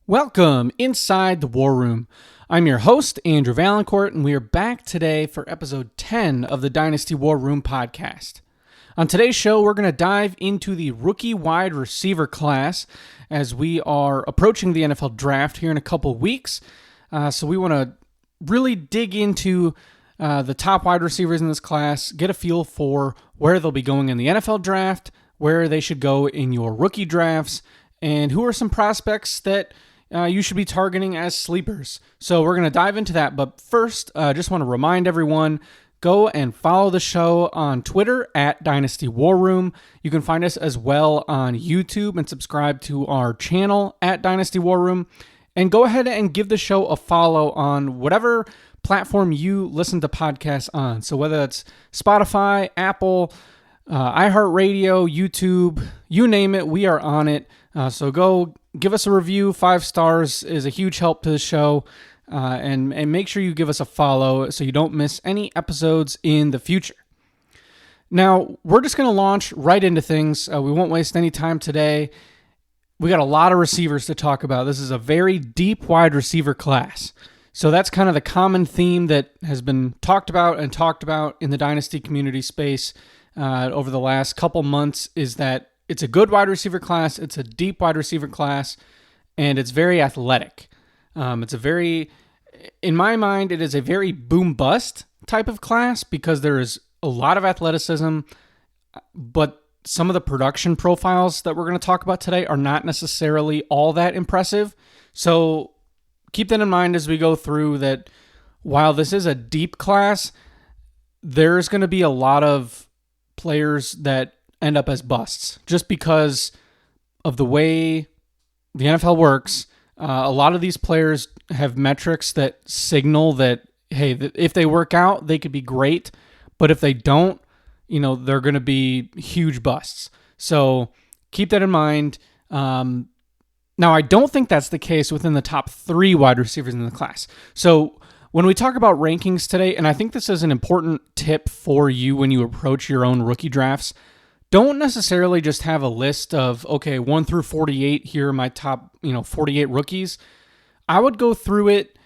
Welcome inside the War Room. I'm your host, Andrew Valancourt, and we are back today for episode 10 of the Dynasty War Room podcast. On today's show, we're going to dive into the rookie wide receiver class as we are approaching the NFL draft here in a couple weeks. So we want to really dig into the top wide receivers in this class, get a feel for where they'll be going in the NFL draft, where they should go in your rookie drafts, and who are some prospects that you should be targeting as sleepers. So we're going to dive into that. But first, I just want to remind everyone, go and follow the show on Twitter at Dynasty War Room. You can find us as well on YouTube and subscribe to our channel at Dynasty War Room. And go ahead and give the show a follow on whatever platform you listen to podcasts on. So whether that's Spotify, Apple, iHeartRadio, YouTube, you name it, we are on it. So go give us a review. 5 stars is a huge help to the show. And make sure you give us a follow so you don't miss any episodes in the future. Now, we're just going to launch right into things. We won't waste any time today. We got a lot of receivers to talk about. This is a very deep wide receiver class. So that's kind of the common theme that has been talked about in the Dynasty community space over the last couple months, is that it's a good wide receiver class, it's a deep wide receiver class, and it's very athletic. In my mind, it is a very boom-bust type of class because there is a lot of athleticism, but some of the production profiles that we're going to talk about today are not necessarily all that impressive. So keep that in mind as we go through that while this is a deep class, there's going to be a lot of players that end up as busts just because of the way the NFL works. A lot of these players have metrics that signal that, hey, if they work out, they could be great, but if they don't, they're going to be huge busts. So keep that in mind. Now, I don't think that's the case within the top 3 wide receivers in the class. So when we talk about rankings today, and I think this is an important tip for you when you approach your own rookie drafts, don't necessarily just have a list of, okay, 1 through 48, here are my top, 48 rookies. I would go through it.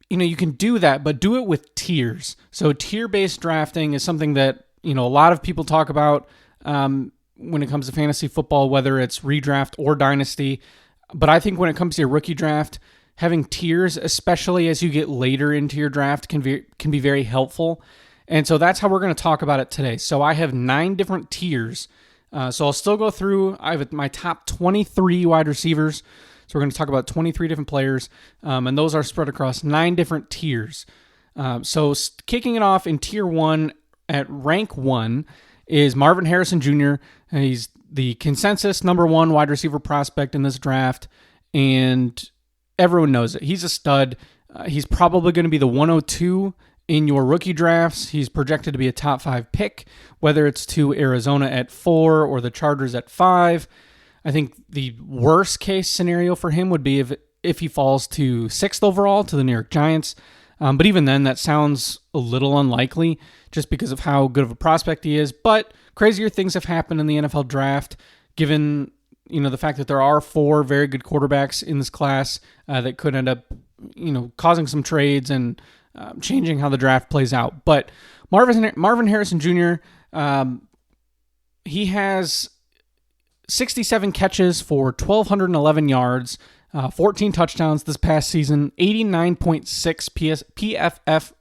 You can do that, but do it with tiers. So tier-based drafting is something that, a lot of people talk about when it comes to fantasy football, whether it's redraft or dynasty. But I think when it comes to your rookie draft, having tiers, especially as you get later into your draft, can be very helpful. And so that's how we're going to talk about it today. So I have 9 different tiers. So I'll still go through. I have my top 23 wide receivers. So we're going to talk about 23 different players. And those are spread across 9 different tiers. So kicking it off in tier 1 at rank 1 is Marvin Harrison Jr. He's the consensus number 1 wide receiver prospect in this draft. And everyone knows it. He's a stud. He's probably going to be the 102 in your rookie drafts. He's projected to be a top 5 pick, whether it's to Arizona at 4 or the Chargers at 5. I think the worst case scenario for him would be if he falls to 6th overall to the New York Giants. But even then, that sounds a little unlikely just because of how good of a prospect he is. But crazier things have happened in the NFL draft, given the fact that there are 4 very good quarterbacks in this class that could end up causing some trades and changing how the draft plays out. But Marvin Harrison Jr., he has 67 catches for 1,211 yards, 14 touchdowns this past season, 89.6 PFF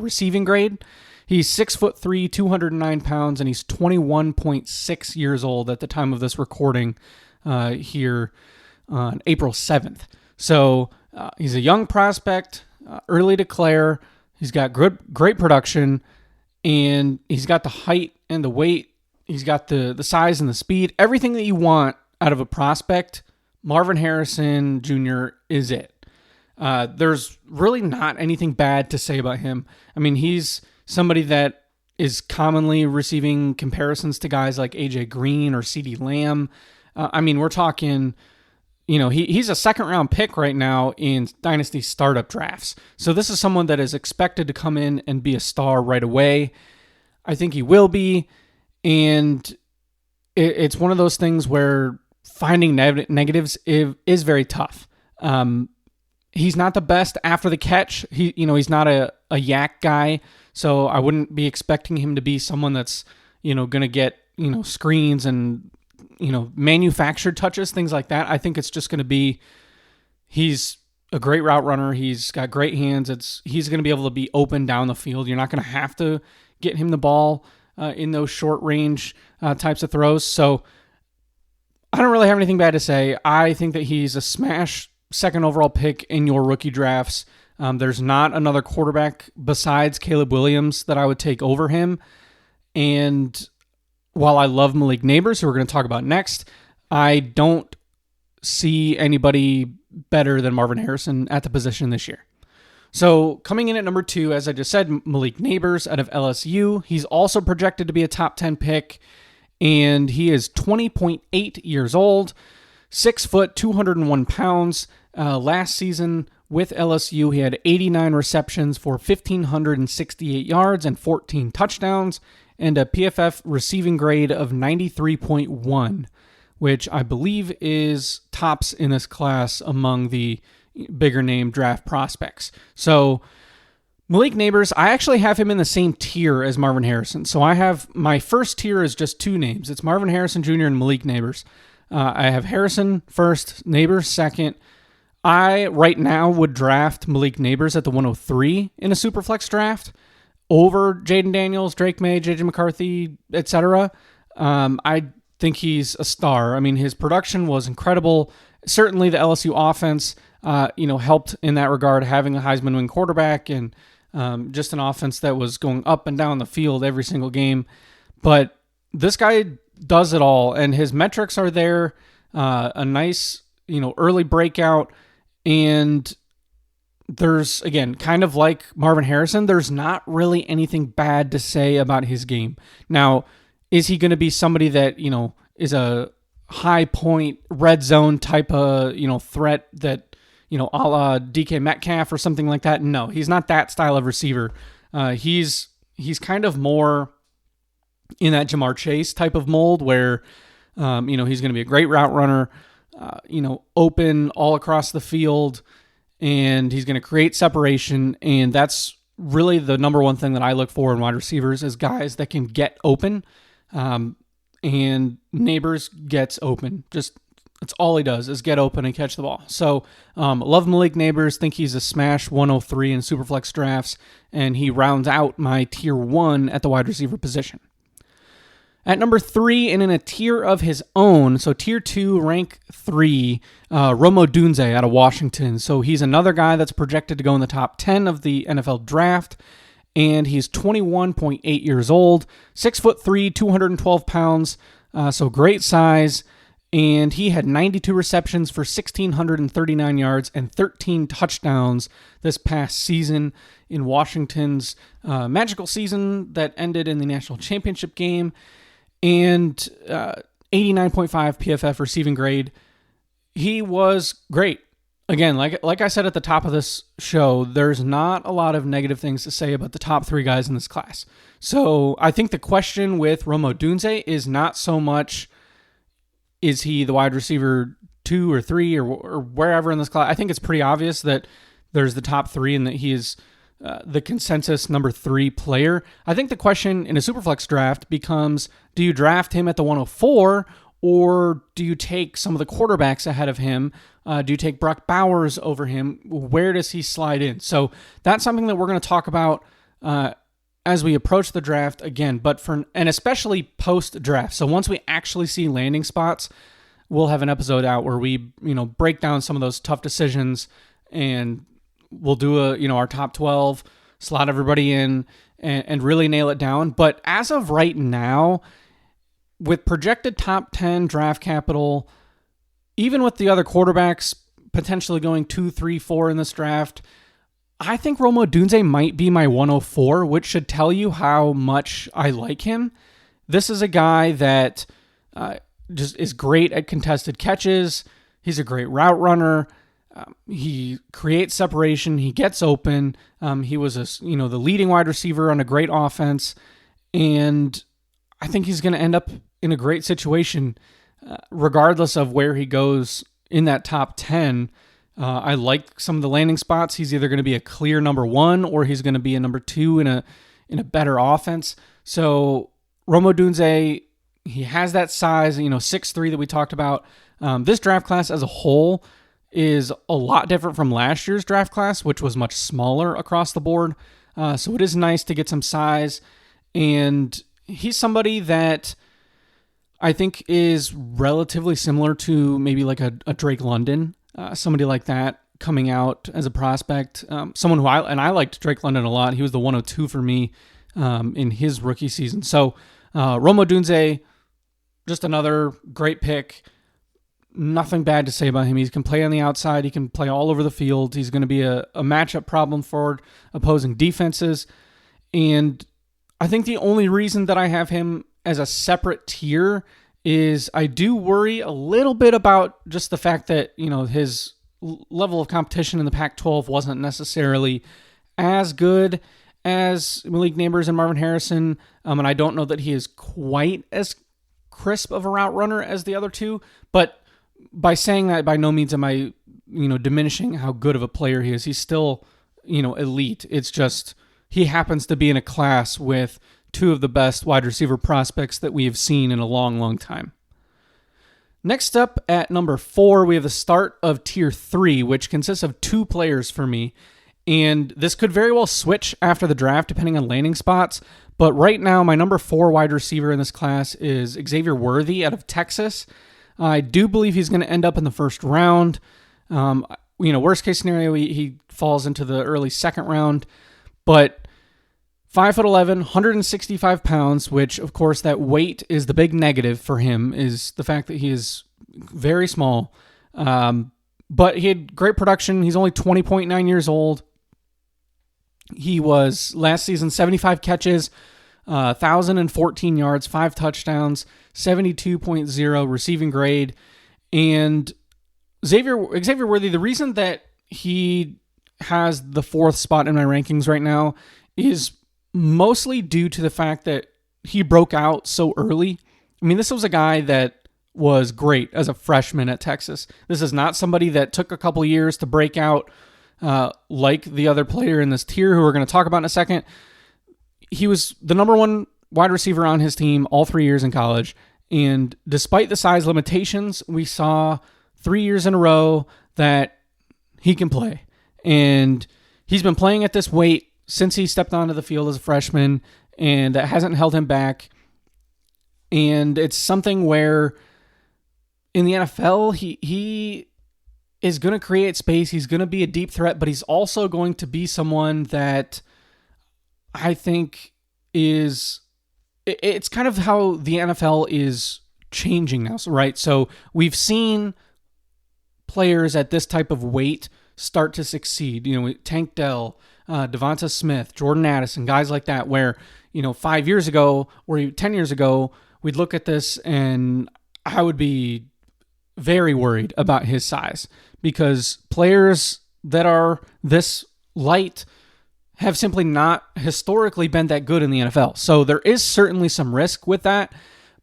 receiving grade. He's 6'3", 209 pounds, and he's 21.6 years old at the time of this recording here on April 7th. So he's a young prospect, early declare. He's got great production, and he's got the height and the weight. He's got the size and the speed. Everything that you want out of a prospect, Marvin Harrison Jr. is it. There's really not anything bad to say about him. I mean, he's somebody that is commonly receiving comparisons to guys like AJ Green or CeeDee Lamb. We're talking, he's a 2nd-round pick right now in Dynasty startup drafts. So this is someone that is expected to come in and be a star right away. I think he will be. And it's one of those things where finding negatives is very tough. He's not the best after the catch. He's not a yak guy, so I wouldn't be expecting him to be someone that's, going to get, screens and, manufactured touches, things like that. I think it's just going to be, he's a great route runner. He's got great hands. He's going to be able to be open down the field. You're not going to have to get him the ball in those short range types of throws. So I don't really have anything bad to say. I think that he's a smash second overall pick in your rookie drafts. There's not another quarterback besides Caleb Williams that I would take over him. And while I love Malik Neighbors, who we're going to talk about next, I don't see anybody better than Marvin Harrison at the position this year. So coming in at number 2, as I just said, Malik Neighbors out of LSU. He's also projected to be a top 10 pick, and he is 20.8 years old, 6 foot, 201 pounds. Last season with LSU, he had 89 receptions for 1,568 yards and 14 touchdowns, and a PFF receiving grade of 93.1, which I believe is tops in this class among the bigger name draft prospects. So Malik Neighbors, I actually have him in the same tier as Marvin Harrison. So I have, my first tier is just 2 names. It's Marvin Harrison Jr. and Malik Neighbors. I have Harrison first, Neighbors second. I, right now, would draft Malik Neighbors at the 103 in a Superflex draft over Jaden Daniels, Drake May, J.J. McCarthy, etc. I think he's a star. I mean, his production was incredible. Certainly the LSU offense, helped in that regard, having a Heisman winning quarterback and just an offense that was going up and down the field every single game. But this guy does it all, and his metrics are there. A nice, early breakout, and there's, again, kind of like Marvin Harrison, there's not really anything bad to say about his game. Now, is he going to be somebody that, is a high point red zone type of, threat that, a la DK Metcalf or something like that? No, he's not that style of receiver. He's kind of more in that Jamar Chase type of mold where, he's going to be a great route runner, open all across the field, and he's going to create separation. And that's really the number one thing that I look for in wide receivers is guys that can get open. And Neighbors gets open. Just, that's all he does is get open and catch the ball. So, love Malik Neighbors. Think he's a smash 103 in Superflex drafts, and he rounds out my tier 1 at the wide receiver position. At number 3, and in a tier of his own, so tier 2, rank 3, Rome Odunze out of Washington. So he's another guy that's projected to go in the top 10 of the NFL draft, and he's 21.8 years old, 6'3", 212 pounds, so great size, and he had 92 receptions for 1,639 yards and 13 touchdowns this past season in Washington's magical season that ended in the national championship game. And 89.5 PFF receiving grade. He was great. Again, like I said at the top of this show, there's not a lot of negative things to say about the top 3 guys in this class. So I think the question with Rome Odunze is not so much, is he the wide receiver 2 or 3 or wherever in this class? I think it's pretty obvious that there's the top 3 and that he is the consensus number 3 player. I think the question in a Superflex draft becomes, do you draft him at the 104 or do you take some of the quarterbacks ahead of him? Do you take Brock Bowers over him? Where does he slide in? So that's something that we're going to talk about as we approach the draft again, and especially post-draft. So once we actually see landing spots, we'll have an episode out where we, break down some of those tough decisions, and we'll do our top 12, slot everybody in, and really nail it down. But as of right now, with projected top 10 draft capital, even with the other quarterbacks potentially going 2, 3, 4 in this draft, I think Rome Odunze might be my 104, which should tell you how much I like him. This is a guy that just is great at contested catches. He's a great route runner. He creates separation. He gets open. He was the leading wide receiver on a great offense, and I think he's going to end up in a great situation regardless of where he goes in that top 10, I like some of the landing spots. He's either going to be a clear number 1 or he's going to be a number 2 in a better offense. So Rome Odunze, he has that size, 6'3" that we talked about. This draft class as a whole is a lot different from last year's draft class, which was much smaller across the board. So it is nice to get some size. And he's somebody that I think is relatively similar to maybe like a Drake London, somebody like that coming out as a prospect. Someone who I liked Drake London a lot. He was the 102 for me in his rookie season. So Rome Odunze, just another great pick. Nothing bad to say about him. He can play on the outside. He can play all over the field. He's going to be a matchup problem for opposing defenses. And I think the only reason that I have him as a separate tier is I do worry a little bit about just the fact that, his level of competition in the Pac-12 wasn't necessarily as good as Malik Nabers and Marvin Harrison. And I don't know that he is quite as crisp of a route runner as the other two, but by saying that, by no means am I, diminishing how good of a player he is. He's still, elite. It's just he happens to be in a class with two of the best wide receiver prospects that we have seen in a long, long time. Next up at number 4, we have the start of tier 3, which consists of 2 players for me. And this could very well switch after the draft depending on landing spots. But right now, my number 4 wide receiver in this class is Xavier Worthy out of Texas. I do believe he's going to end up in the first round. Worst case scenario, he falls into the early second round. But 5'11", 165 pounds, which, of course, that weight is the big negative for him, is the fact that he is very small. But he had great production. He's only 20.9 years old. He was, last season, 75 catches, 1,014 yards, 5 touchdowns, 72.0 receiving grade. And Xavier Worthy, the reason that he has the 4th spot in my rankings right now is mostly due to the fact that he broke out so early. I mean, this was a guy that was great as a freshman at Texas. This is not somebody that took a couple years to break out like the other player in this tier who we're going to talk about in a second. He was the number 1 wide receiver on his team all 3 years in college. And despite the size limitations, we saw 3 years in a row that he can play. And he's been playing at this weight since he stepped onto the field as a freshman, and that hasn't held him back. And it's something where in the NFL, he is going to create space. He's going to be a deep threat, but he's also going to be someone that I think it's kind of how the NFL is changing now, right? So we've seen players at this type of weight start to succeed. Tank Dell, Devonta Smith, Jordan Addison, guys like that, where, 5 years ago or 10 years ago, we'd look at this and I would be very worried about his size, because players that are this light have simply not historically been that good in the NFL. So there is certainly some risk with that,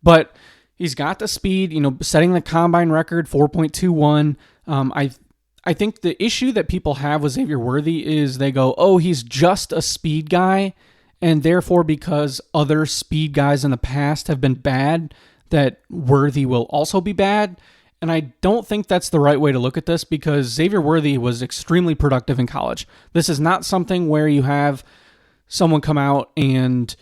but he's got the speed, setting the combine record, 4.21. I think the issue that people have with Xavier Worthy is they go, oh, he's just a speed guy, and therefore because other speed guys in the past have been bad, that Worthy will also be bad. And I don't think that's the right way to look at this, because Xavier Worthy was extremely productive in college. This is not something where you have someone come out and,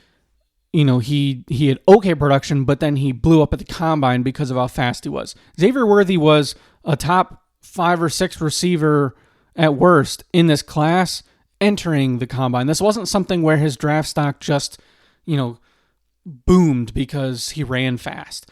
he had okay production, but then he blew up at the combine because of how fast he was. Xavier Worthy was a top 5 or 6 receiver at worst in this class entering the combine. This wasn't something where his draft stock just, boomed because he ran fast.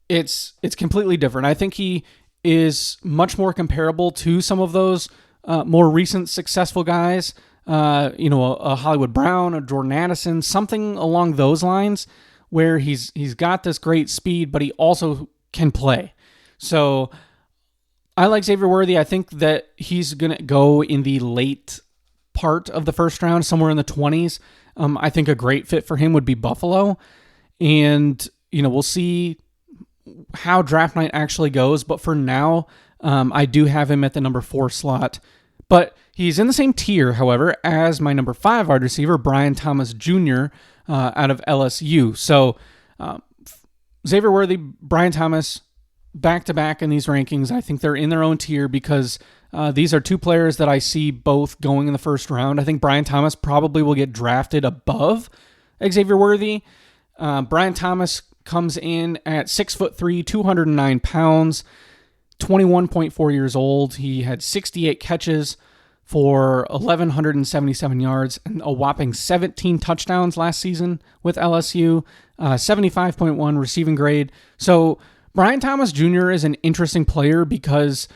It's completely different. I think he is much more comparable to some of those more recent successful guys, a Hollywood Brown, a Jordan Addison, something along those lines, where he's got this great speed, but he also can play. So I like Xavier Worthy. I think that he's going to go in the late part of the first round, somewhere in the 20s. I think a great fit for him would be Buffalo. And, we'll see how draft night actually goes, but for now, I do have him at the number 4 slot. But he's in the same tier, however, as my number 5 wide receiver, Brian Thomas Jr. Out of LSU. So Xavier Worthy, Brian Thomas, back-to-back in these rankings. I think they're in their own tier because these are two players that I see both going in the first round. I think Brian Thomas probably will get drafted above Xavier Worthy. Brian Thomas comes in at 6'3", 209 pounds, 21.4 years old. He had 68 catches for 1,177 yards and a whopping 17 touchdowns last season with LSU, 75.1 receiving grade. So Brian Thomas Jr. is an interesting player because,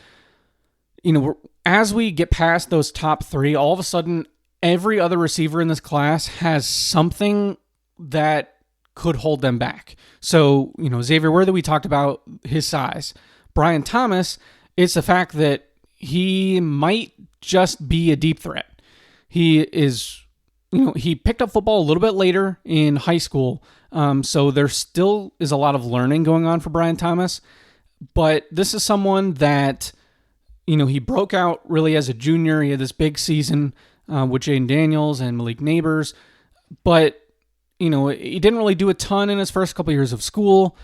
as we get past those top 3, all of a sudden, every other receiver in this class has something that could hold them back. So, Xavier Worthy, we talked about his size. Brian Thomas, it's the fact that he might just be a deep threat. He is, he picked up football a little bit later in high school. So there still is a lot of learning going on for Brian Thomas. But this is someone that, he broke out really as a junior. He had this big season with Jaden Daniels and Malik Neighbors. But, he didn't really do a ton in his first couple years of school.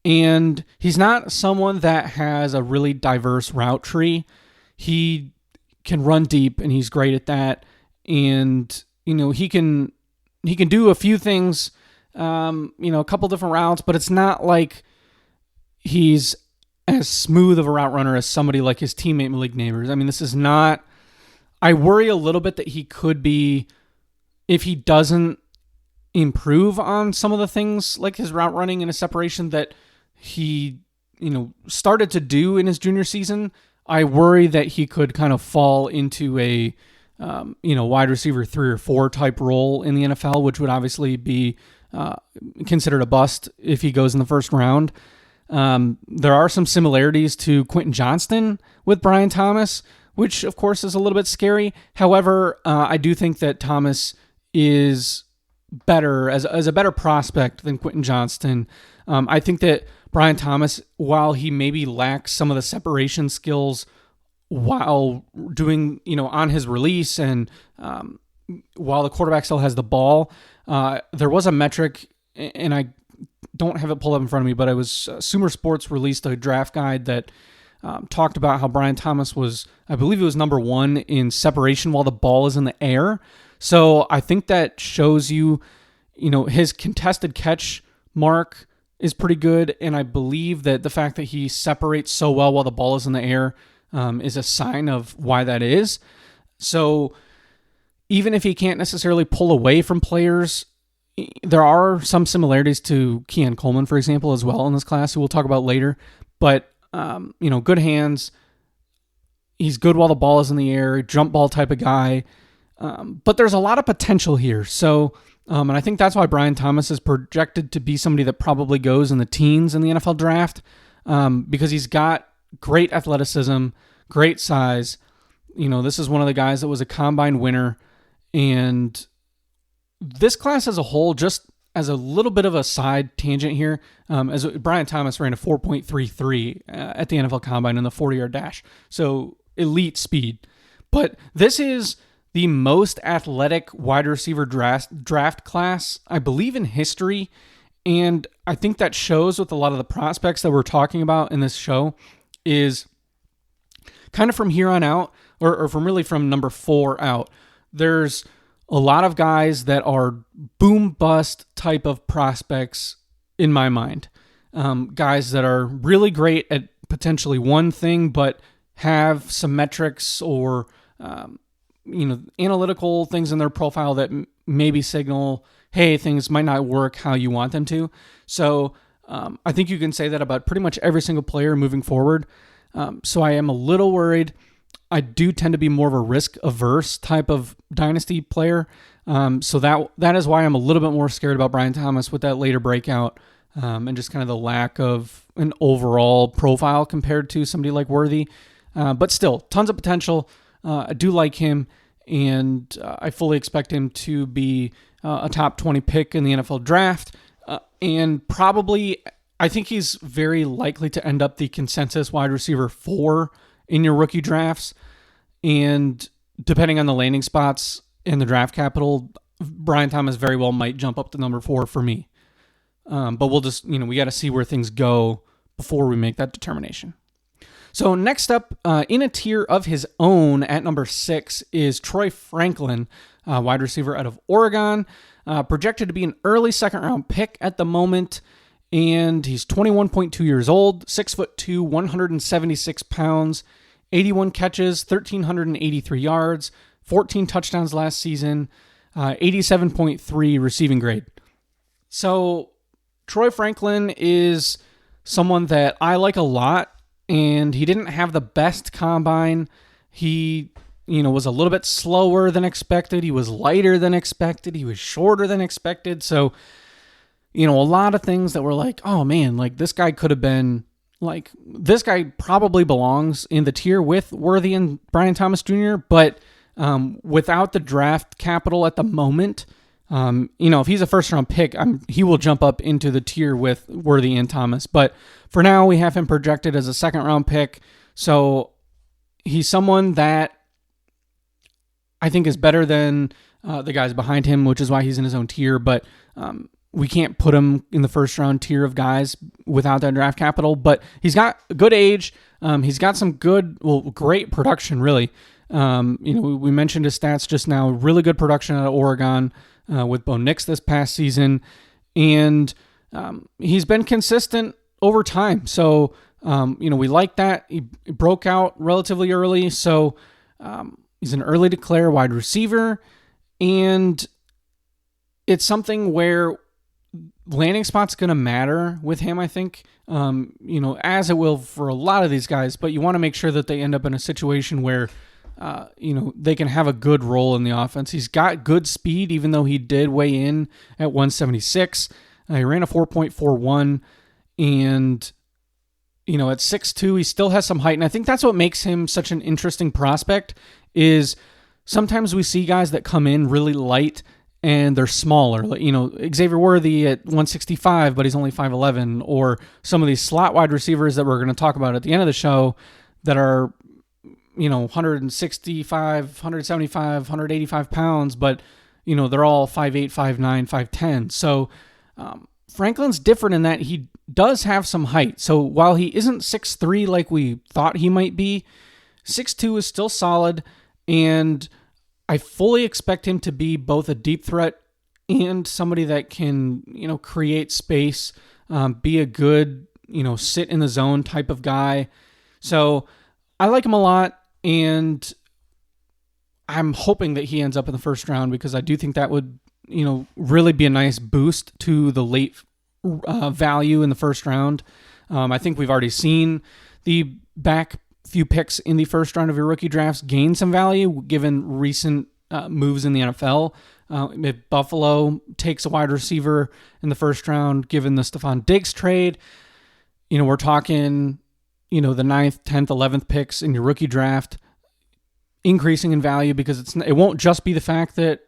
And he's not someone that has a really diverse route tree. He can run deep, and he's great at that. And, he can do a few things, a couple different routes, but it's not like he's as smooth of a route runner as somebody like his teammate Malik Neighbors. I mean, this is not... I worry a little bit that he could be, if he doesn't improve on some of the things like his route running and his separation that he, started to do in his junior season, I worry that he could kind of fall into a, wide receiver 3 or 4 type role in the NFL, which would obviously be considered a bust if he goes in the first round. There are some similarities to Quentin Johnston with Brian Thomas, which of course is a little bit scary. However, I do think that Thomas is better as a better prospect than Quentin Johnston. I think that Brian Thomas, while he maybe lacks some of the separation skills while doing, on his release and while the quarterback still has the ball, there was a metric, and I don't have it pulled up in front of me, but it was Sumer Sports released a draft guide that talked about how Brian Thomas was, I believe it was number 1 in separation while the ball is in the air. So I think that shows you, his contested catch mark is pretty good. And I believe that the fact that he separates so well while the ball is in the air is a sign of why that is. So even if he can't necessarily pull away from players, there are some similarities to Keon Coleman, for example, as well in this class, who we'll talk about later. But, good hands. He's good while the ball is in the air, jump ball type of guy. But there's a lot of potential here. So, and I think that's why Brian Thomas is projected to be somebody that probably goes in the teens in the NFL draft, because he's got great athleticism, great size. This is one of the guys that was a combine winner. And this class as a whole, just as a little bit of a side tangent here, as Brian Thomas ran a 4.33 at the NFL Combine in the 40-yard dash. So elite speed. But this is the most athletic wide receiver draft class, I believe, in history. And I think that shows with a lot of the prospects that we're talking about in this show is kind of from here on out, or from number 4 out. There's a lot of guys that are boom bust type of prospects in my mind. Guys that are really great at potentially one thing, but have some metrics or analytical things in their profile that maybe signal, hey, things might not work how you want them to. So I think you can say that about pretty much every single player moving forward. So I am a little worried. I do tend to be more of a risk-averse type of dynasty player. So that is why I'm a little bit more scared about Brian Thomas with that later breakout and just kind of the lack of an overall profile compared to somebody like Worthy. But still, tons of potential. I do like him, and I fully expect him to be a top 20 pick in the NFL draft, and probably I think he's very likely to end up the consensus wide receiver 4 in your rookie drafts. And depending on the landing spots and the draft capital, Brian Thomas very well might jump up to number 4 for me. But we'll just, we got to see where things go before we make that determination. So next up, in a tier of his own at number 6 is Troy Franklin, wide receiver out of Oregon, projected to be an early second-round pick at the moment, and he's 21.2 years old, 6'2", 176 pounds, 81 catches, 1,383 yards, 14 touchdowns last season, 87.3 receiving grade. So Troy Franklin is someone that I like a lot. And he didn't have the best combine. He, was a little bit slower than expected. He was lighter than expected. He was shorter than expected. So, a lot of things that were like, oh man, like this guy could have been like, this guy probably belongs in the tier with Worthy and Brian Thomas Jr., but without the draft capital at the moment, if he's a first round pick, he will jump up into the tier with Worthy and Thomas. But for now, we have him projected as a second round pick. So he's someone that I think is better than the guys behind him, which is why he's in his own tier. But we can't put him in the first round tier of guys without that draft capital. But he's got a good age. He's got some great production, really. We mentioned his stats just now. Really good production out of Oregon. With Bo Nix this past season, and he's been consistent over time. So, we like that. He broke out relatively early, so he's an early declare wide receiver, and it's something where landing spot's going to matter with him, I think, as it will for a lot of these guys, but you want to make sure that they end up in a situation where they can have a good role in the offense. He's got good speed, even though he did weigh in at 176. He ran a 4.41, and, at 6'2", he still has some height. And I think that's what makes him such an interesting prospect is sometimes we see guys that come in really light and they're smaller. Xavier Worthy at 165, but he's only 5'11", or some of these slot wide receivers that we're going to talk about at the end of the show that are 165, 175, 185 pounds, but, they're all 5'8", 5'9", 5'10". So Franklin's different in that he does have some height. So while he isn't 6'3" like we thought he might be, 6'2" is still solid, and I fully expect him to be both a deep threat and somebody that can, create space, be a good, sit in the zone type of guy. So I like him a lot. And I'm hoping that he ends up in the first round because I do think that would, really be a nice boost to the late value in the first round. I think we've already seen the back few picks in the first round of your rookie drafts gain some value given recent moves in the NFL. If Buffalo takes a wide receiver in the first round, given the Stephon Diggs trade, we're talking the 9th, 10th, 11th picks in your rookie draft increasing in value because it won't just be the fact that,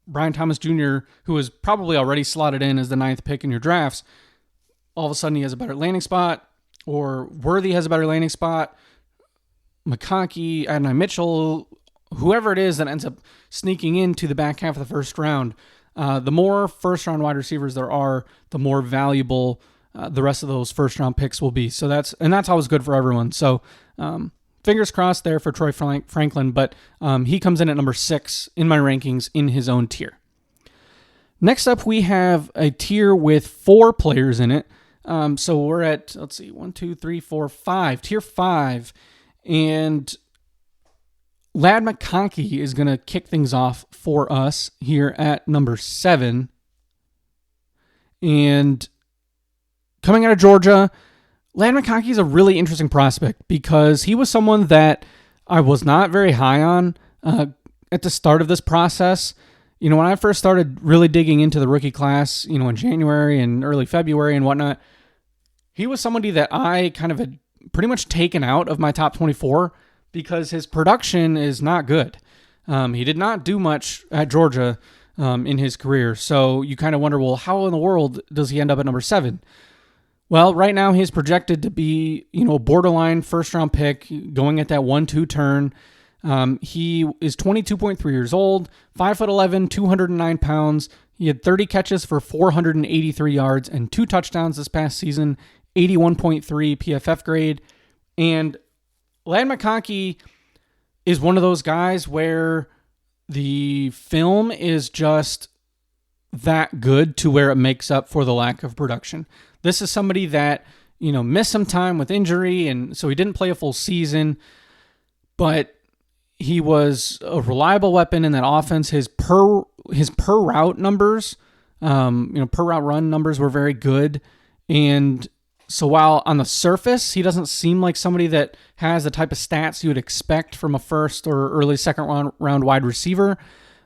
Brian Thomas Jr., who is probably already slotted in as the 9th pick in your drafts, all of a sudden he has a better landing spot, or Worthy has a better landing spot, McConkey, Adonai Mitchell, whoever it is that ends up sneaking into the back half of the first round. The more first-round wide receivers there are, the more valuable the rest of those first-round picks will be. So that's always good for everyone. So fingers crossed there for Troy Franklin, but he comes in at number 6 in my rankings in his own tier. Next up, we have a tier with 4 players in it. So we're at, 1, 2, 3, 4, 5. Tier 5. And Ladd McConkey is going to kick things off for us here at number 7. And coming out of Georgia, Ladd McConkey is a really interesting prospect because he was someone that I was not very high on at the start of this process. When I first started really digging into the rookie class, in January and early February and whatnot, he was somebody that I kind of had pretty much taken out of my top 24 because his production is not good. He did not do much at Georgia. in his career. So you kind of wonder, well, how in the world does he end up at number 7? Well, right now he's projected to be, a borderline first-round pick going at that 1-2 turn. He is 22.3 years old, 5'11", 209 pounds. He had 30 catches for 483 yards and 2 touchdowns this past season, 81.3 PFF grade. And Ladd McConkey is one of those guys where the film is just that good to where it makes up for the lack of production. This is somebody that, missed some time with injury, and so he didn't play a full season, but he was a reliable weapon in that offense. His per route numbers, per route run numbers were very good. And so while on the surface, he doesn't seem like somebody that has the type of stats you would expect from a first or early second round wide receiver,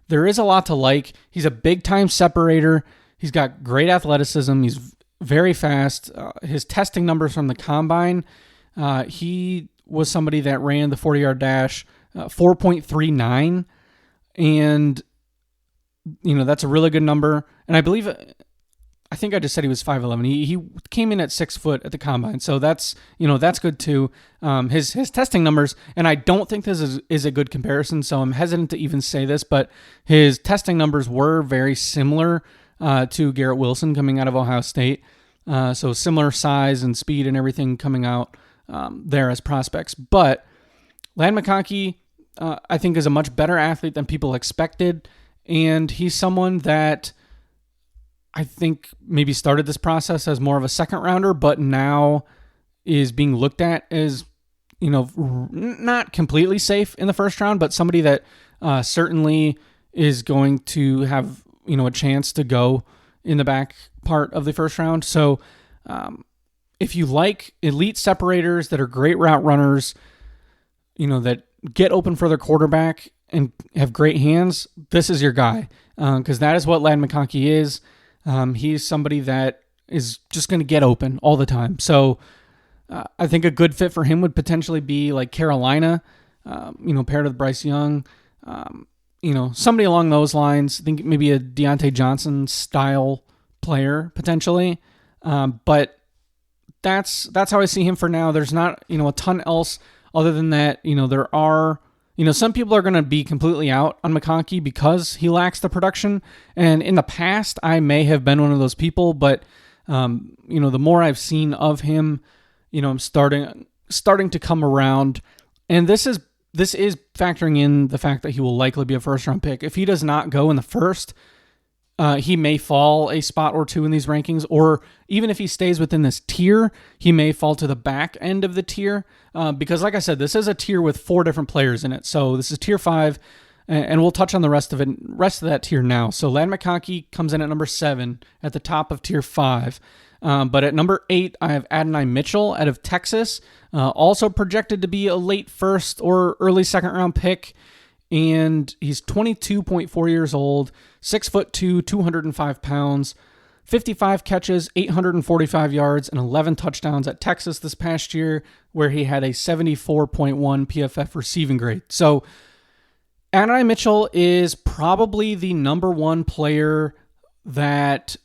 there is a lot to like. He's a big time separator. He's got great athleticism. He's very fast. His testing numbers from the combine, he was somebody that ran the 40-yard dash 4.39, and that's a really good number. And I think I just said he was 5'11". He came in at 6 foot at the combine, so that's good too. His testing numbers, and I don't think this is a good comparison, so I'm hesitant to even say this, but his testing numbers were very similar to Garrett Wilson coming out of Ohio State. So similar size and speed and everything coming out there as prospects. But Ladd McConkey, I think, is a much better athlete than people expected, and he's someone that I think maybe started this process as more of a second rounder, but now is being looked at as, not completely safe in the first round, but somebody that certainly is going to have, a chance to go in the back part of the first round. So if you like elite separators that are great route runners, that get open for their quarterback and have great hands, this is your guy, because that is what Ladd McConkey is. He's somebody that is just going to get open all the time. So I think a good fit for him would potentially be like Carolina, paired with Bryce Young, somebody along those lines. I think maybe a Deontay Johnson style player potentially. But that's how I see him for now. There's not, a ton else other than that. There are, some people are going to be completely out on McConkey because he lacks the production. And in the past, I may have been one of those people, but, the more I've seen of him, I'm starting to come around. And this is factoring in the fact that he will likely be a first round pick. If he does not go in the first, he may fall a spot or two in these rankings, or even if he stays within this tier, he may fall to the back end of the tier. Because like I said, this is a tier with 4 different players in it. So this is tier 5, and we'll touch on the rest of that tier now. So Ladd McConkey comes in at number 7 at the top of tier 5. But at number 8, I have Adonai Mitchell out of Texas, also projected to be a late first or early second round pick. And he's 22.4 years old, 6'2", 205 pounds, 55 catches, 845 yards, and 11 touchdowns at Texas this past year, where he had a 74.1 PFF receiving grade. So Adonai Mitchell is probably the number 1 player that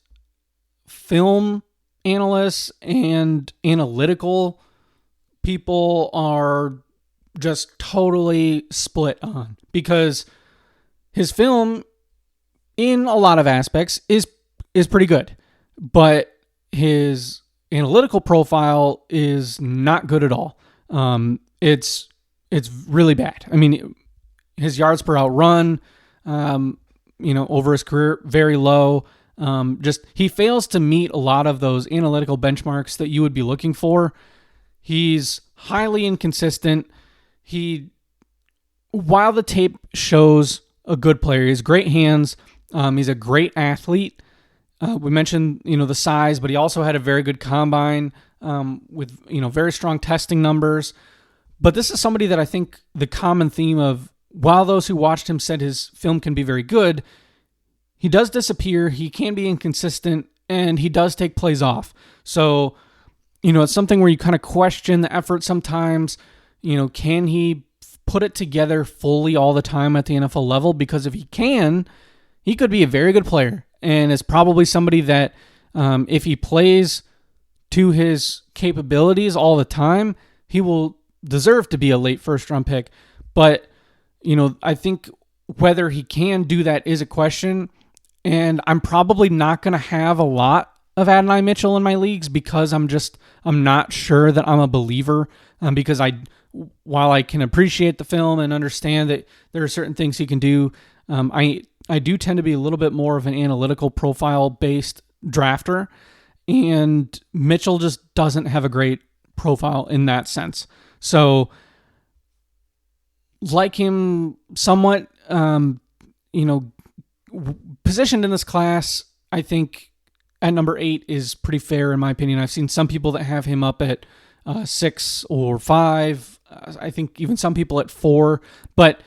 film analysts and analytical people are just totally split on, because his film in a lot of aspects is pretty good, but his analytical profile is not good at all. It's really bad. I mean, his yards per out run, over his career, very low. He fails to meet a lot of those analytical benchmarks that you would be looking for. He's highly inconsistent. While the tape shows a good player, he has great hands. He's a great athlete. We mentioned, the size, but he also had a very good combine with, very strong testing numbers. But this is somebody that I think the common theme of, while those who watched him said his film can be very good, he does disappear, he can be inconsistent, and he does take plays off. So, it's something where you kind of question the effort sometimes. Can he put it together fully all the time at the NFL level? Because if he can, he could be a very good player and is probably somebody that if he plays to his capabilities all the time, he will deserve to be a late first-round pick. But, I think whether he can do that is a question, and I'm probably not going to have a lot of Adonai Mitchell in my leagues because I'm not sure that I'm a believer, because while I can appreciate the film and understand that there are certain things he can do, I do tend to be a little bit more of an analytical profile-based drafter, and Mitchell just doesn't have a great profile in that sense. So, like him somewhat, positioned in this class, I think at number 8 is pretty fair in my opinion. I've seen some people that have him up at 6 or 5. I think even some people at 4, but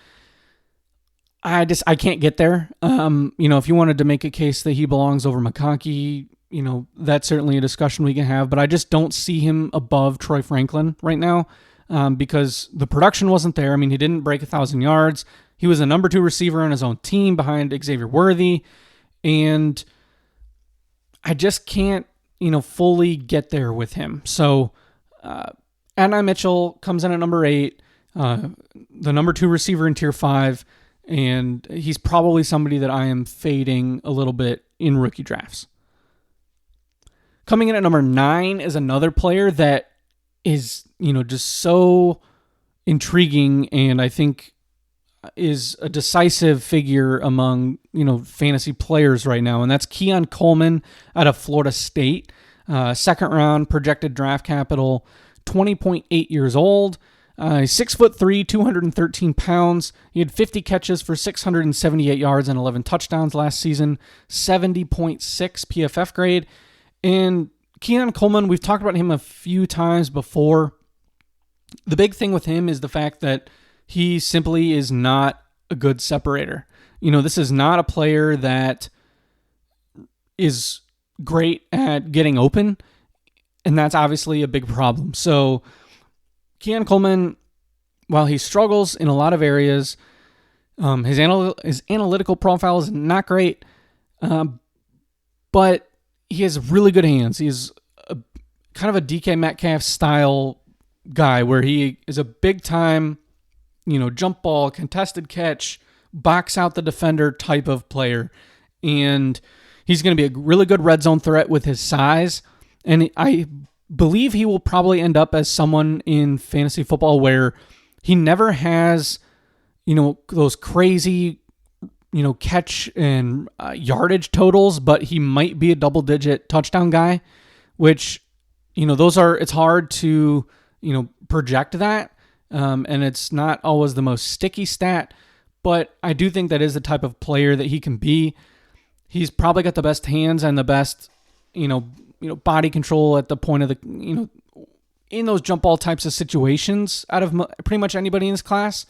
I can't get there. If you wanted to make a case that he belongs over McConkey, that's certainly a discussion we can have, but I just don't see him above Troy Franklin right now, because the production wasn't there. I mean, he didn't break 1,000 yards. He was a number 2 receiver on his own team behind Xavier Worthy, and I just can't, fully get there with him. So, Adonai Mitchell comes in at number 8, the number 2 receiver in tier 5, and he's probably somebody that I am fading a little bit in rookie drafts. Coming in at number 9 is another player that is, just so intriguing, and I think is a decisive figure among, fantasy players right now, and that's Keon Coleman out of Florida State. Second round projected draft capital, 20.8 years old. He's 6'3", 213 pounds. He had 50 catches for 678 yards and 11 touchdowns last season, 70.6 PFF grade. And Keon Coleman, we've talked about him a few times before. The big thing with him is the fact that he simply is not a good separator. This is not a player that is great at getting open, and that's obviously a big problem. So Keon Coleman, while he struggles in a lot of areas, his analytical profile is not great, but he has really good hands. He's kind of a DK Metcalf style guy where he is a big time, jump ball, contested catch, box out the defender type of player. And he's going to be a really good red zone threat with his size. And I believe he will probably end up as someone in fantasy football where he never has, those crazy, catch and yardage totals, but he might be a double-digit touchdown guy, which, it's hard to, project that, and it's not always the most sticky stat, but I do think that is the type of player that he can be. He's probably got the best hands and the best, body control at the point of the, in those jump ball types of situations out of pretty much anybody in this class.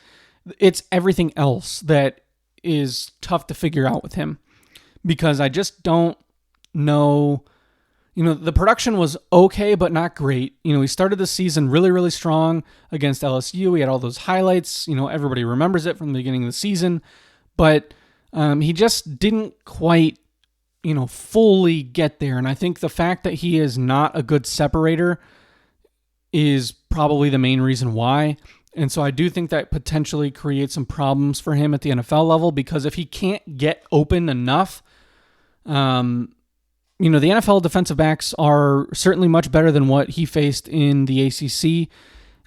It's everything else that is tough to figure out with him, because I just don't know. The production was okay, but not great. He started the season really, really strong against LSU. He had all those highlights. Everybody remembers it from the beginning of the season, but he just didn't quite, fully get there. And I think the fact that he is not a good separator is probably the main reason why. And so I do think that potentially creates some problems for him at the NFL level, because if he can't get open enough, the NFL defensive backs are certainly much better than what he faced in the ACC.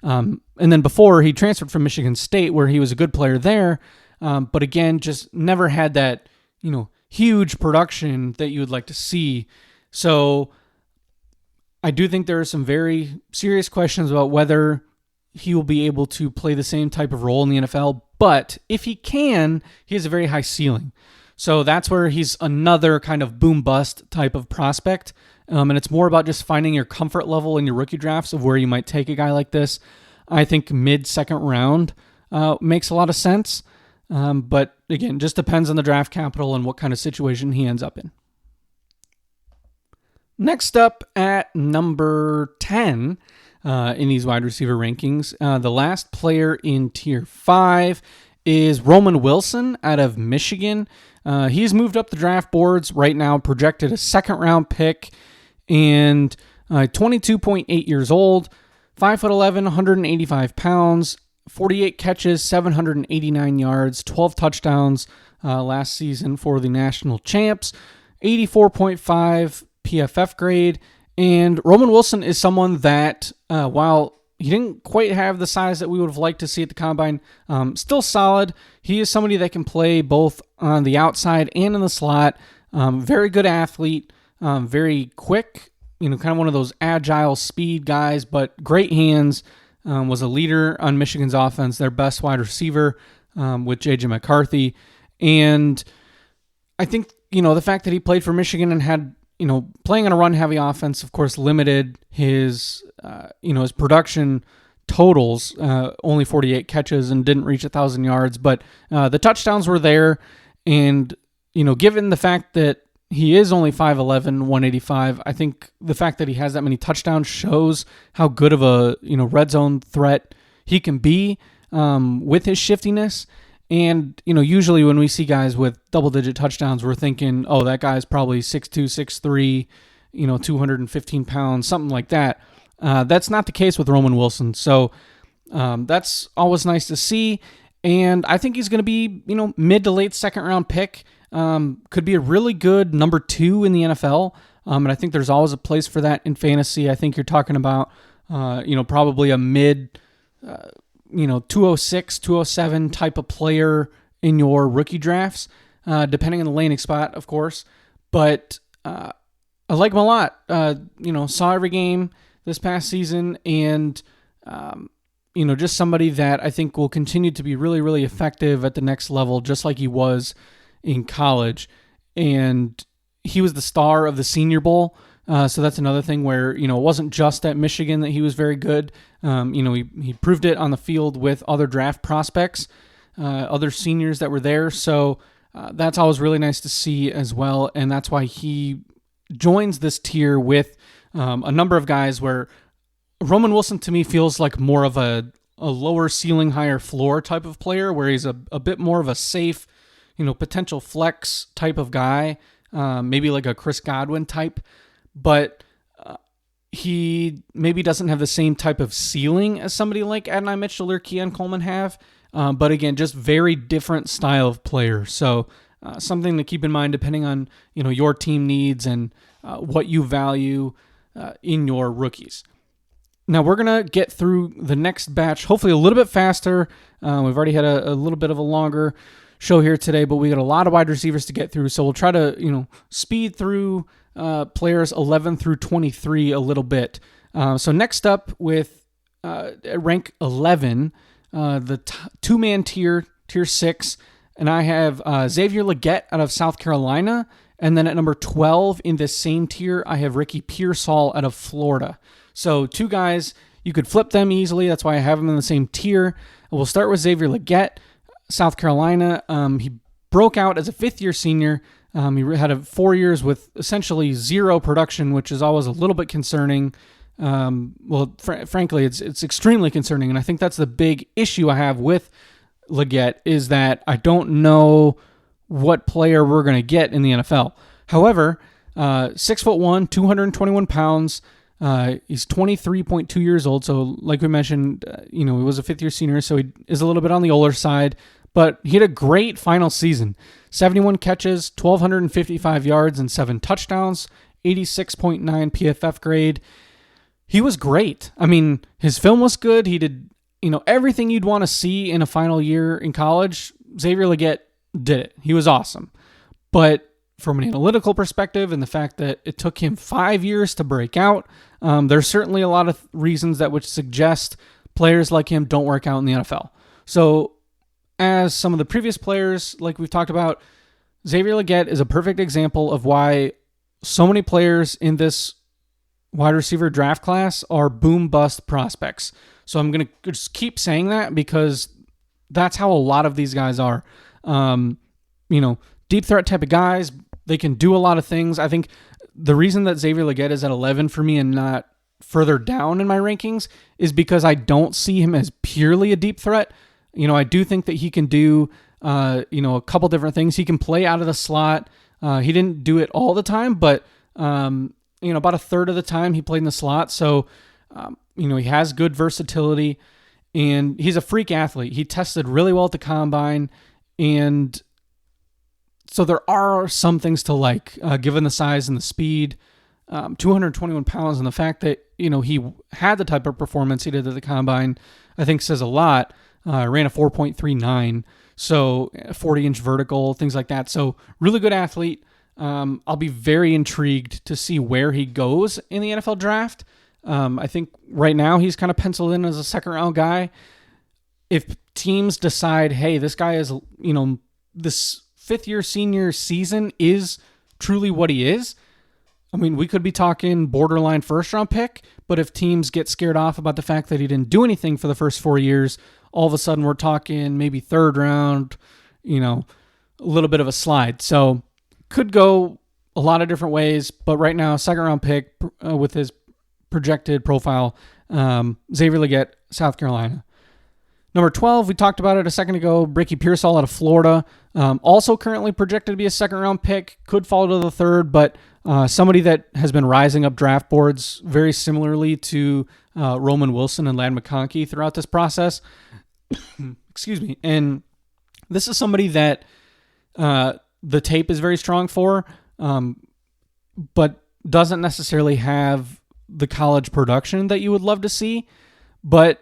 And then before, he transferred from Michigan State, where he was a good player there. But again, just never had that, huge production that you would like to see. So I do think there are some very serious questions about whether he will be able to play the same type of role in the NFL. But if he can, he has a very high ceiling. So that's where he's another kind of boom-bust type of prospect. And it's more about just finding your comfort level in your rookie drafts of where you might take a guy like this. I think mid-second round makes a lot of sense. But again, just depends on the draft capital and what kind of situation he ends up in. Next up at number 10 in these wide receiver rankings, the last player in Tier 5 is Roman Wilson out of Michigan. He's moved up the draft boards right now, projected a second-round pick, and 22.8 years old, 5'11", 185 pounds, 48 catches, 789 yards, 12 touchdowns last season for the national champs, 84.5 PFF grade. And Roman Wilson is someone that, while he didn't quite have the size that we would have liked to see at the combine, still solid. He is somebody that can play both on the outside and in the slot. Very good athlete, very quick, kind of one of those agile speed guys, but great hands. Was a leader on Michigan's offense, their best wide receiver with J.J. McCarthy. And I think, the fact that he played for Michigan and had, playing on a run-heavy offense, of course, limited his, his production totals, only 48 catches and didn't reach 1,000 yards. But the touchdowns were there. And, given the fact that he is only 5'11", 185. I think the fact that he has that many touchdowns shows how good of a red zone threat he can be with his shiftiness. And usually when we see guys with double-digit touchdowns, we're thinking, oh, that guy's probably 6'2", 6'3", 215 pounds, something like that. That's not the case with Roman Wilson. So that's always nice to see. And I think he's going to be mid to late second-round pick. Could be a really good number 2 in the NFL. And I think there's always a place for that in fantasy. I think you're talking about, probably a mid, 206, 207 type of player in your rookie drafts, depending on the landing spot, of course. But I like him a lot. Saw every game this past season, and, just somebody that I think will continue to be really, really effective at the next level, just like he was in college. And he was the star of the Senior Bowl. So that's another thing where, it wasn't just at Michigan that he was very good. He proved it on the field with other draft prospects, other seniors that were there. So that's always really nice to see as well. And that's why he joins this tier with a number of guys where Roman Wilson to me feels like more of a lower ceiling, higher floor type of player, where he's a bit more of a safe, potential flex type of guy, maybe like a Chris Godwin type, but he maybe doesn't have the same type of ceiling as somebody like Adonai Mitchell or Keon Coleman have. But again, just very different style of player. So something to keep in mind depending on, your team needs and what you value in your rookies. Now we're going to get through the next batch, hopefully a little bit faster. We've already had a little bit of a longer show here today, but we got a lot of wide receivers to get through. So we'll try to, speed through players 11 through 23 a little bit. So next up with rank 11, the two-man tier 6, and I have Xavier Legette out of South Carolina, and then at number 12 in this same tier, I have Ricky Pearsall out of Florida. So two guys, you could flip them easily. That's why I have them in the same tier. We'll start with Xavier Legette, South Carolina. He broke out as a fifth-year senior. He had 4 years with essentially zero production, which is always a little bit concerning. Frankly, it's extremely concerning, and I think that's the big issue I have with Legette is that I don't know what player we're going to get in the NFL. However, 6'1", 221 pounds. He's 23.2 years old. So like we mentioned, he was a fifth-year senior, so he is a little bit on the older side, but he had a great final season. 71 catches, 1,255 yards, and 7 touchdowns, 86.9 PFF grade. He was great. I mean, his film was good. He did, everything you'd want to see in a final year in college. Xavier Legette did it. He was awesome. But from an analytical perspective and the fact that it took him 5 years to break out, there's certainly a lot of reasons that would suggest players like him don't work out in the NFL. So as some of the previous players, like we've talked about, Xavier Legette is a perfect example of why so many players in this wide receiver draft class are boom-bust prospects. So I'm going to just keep saying that because that's how a lot of these guys are. Deep threat type of guys, they can do a lot of things. I think the reason that Xavier Legette is at 11 for me and not further down in my rankings is because I don't see him as purely a deep threat. I do think that he can do a couple different things. He can play out of the slot. He didn't do it all the time, but about a third of the time he played in the slot. So, he has good versatility, and he's a freak athlete. He tested really well at the combine, and so there are some things to like, given the size and the speed. 221 pounds, and the fact that he had the type of performance he did at the combine, I think says a lot. Ran a 4.39, so 40-inch vertical, things like that. So really good athlete. I'll be very intrigued to see where he goes in the NFL draft. I think right now he's kind of penciled in as a second-round guy. If teams decide, hey, this guy is, this fifth-year senior season is truly what he is, I mean, we could be talking borderline first-round pick, but if teams get scared off about the fact that he didn't do anything for the first 4 years, all of a sudden we're talking maybe third round, a little bit of a slide. So could go a lot of different ways, but right now, second-round pick with his projected profile, Xavier Legette, South Carolina. Number 12, we talked about it a second ago, Ricky Pearsall out of Florida. Also currently projected to be a second-round pick. Could fall to the third, but somebody that has been rising up draft boards very similarly to Roman Wilson and Ladd McConkey throughout this process. Excuse me. And this is somebody that the tape is very strong for, but doesn't necessarily have the college production that you would love to see. But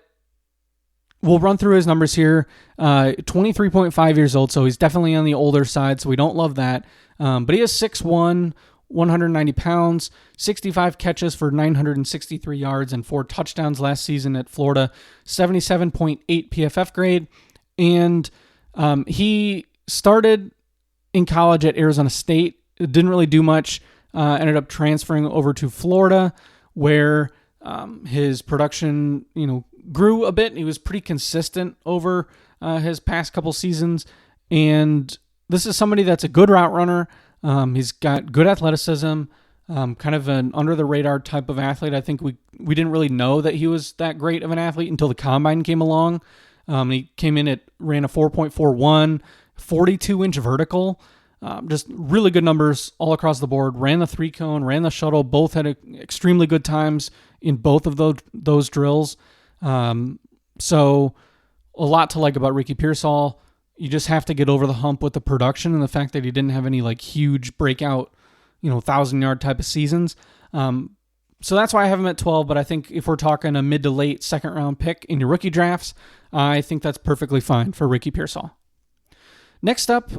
we'll run through his numbers here. 23.5 years old, so he's definitely on the older side, so we don't love that. But he is 6'1", 190 pounds, 65 catches for 963 yards and 4 touchdowns last season at Florida, 77.8 PFF grade. And he started in college at Arizona State. It didn't really do much. Ended up transferring over to Florida, where his production, grew a bit. He was pretty consistent over his past couple seasons. And this is somebody that's a good route runner. He's got good athleticism, kind of an under-the-radar type of athlete. I think we didn't really know that he was that great of an athlete until the combine came along. He came in ran a 4.41, 42-inch vertical. Just really good numbers all across the board. Ran the 3-cone, ran the shuttle. Both had extremely good times in both of those drills. So a lot to like about Ricky Pearsall. You just have to get over the hump with the production and the fact that he didn't have any huge breakout, 1,000-yard type of seasons. So that's why I have him at 12. But I think if we're talking a mid to late second round pick in your rookie drafts, I think that's perfectly fine for Ricky Pearsall. Next up,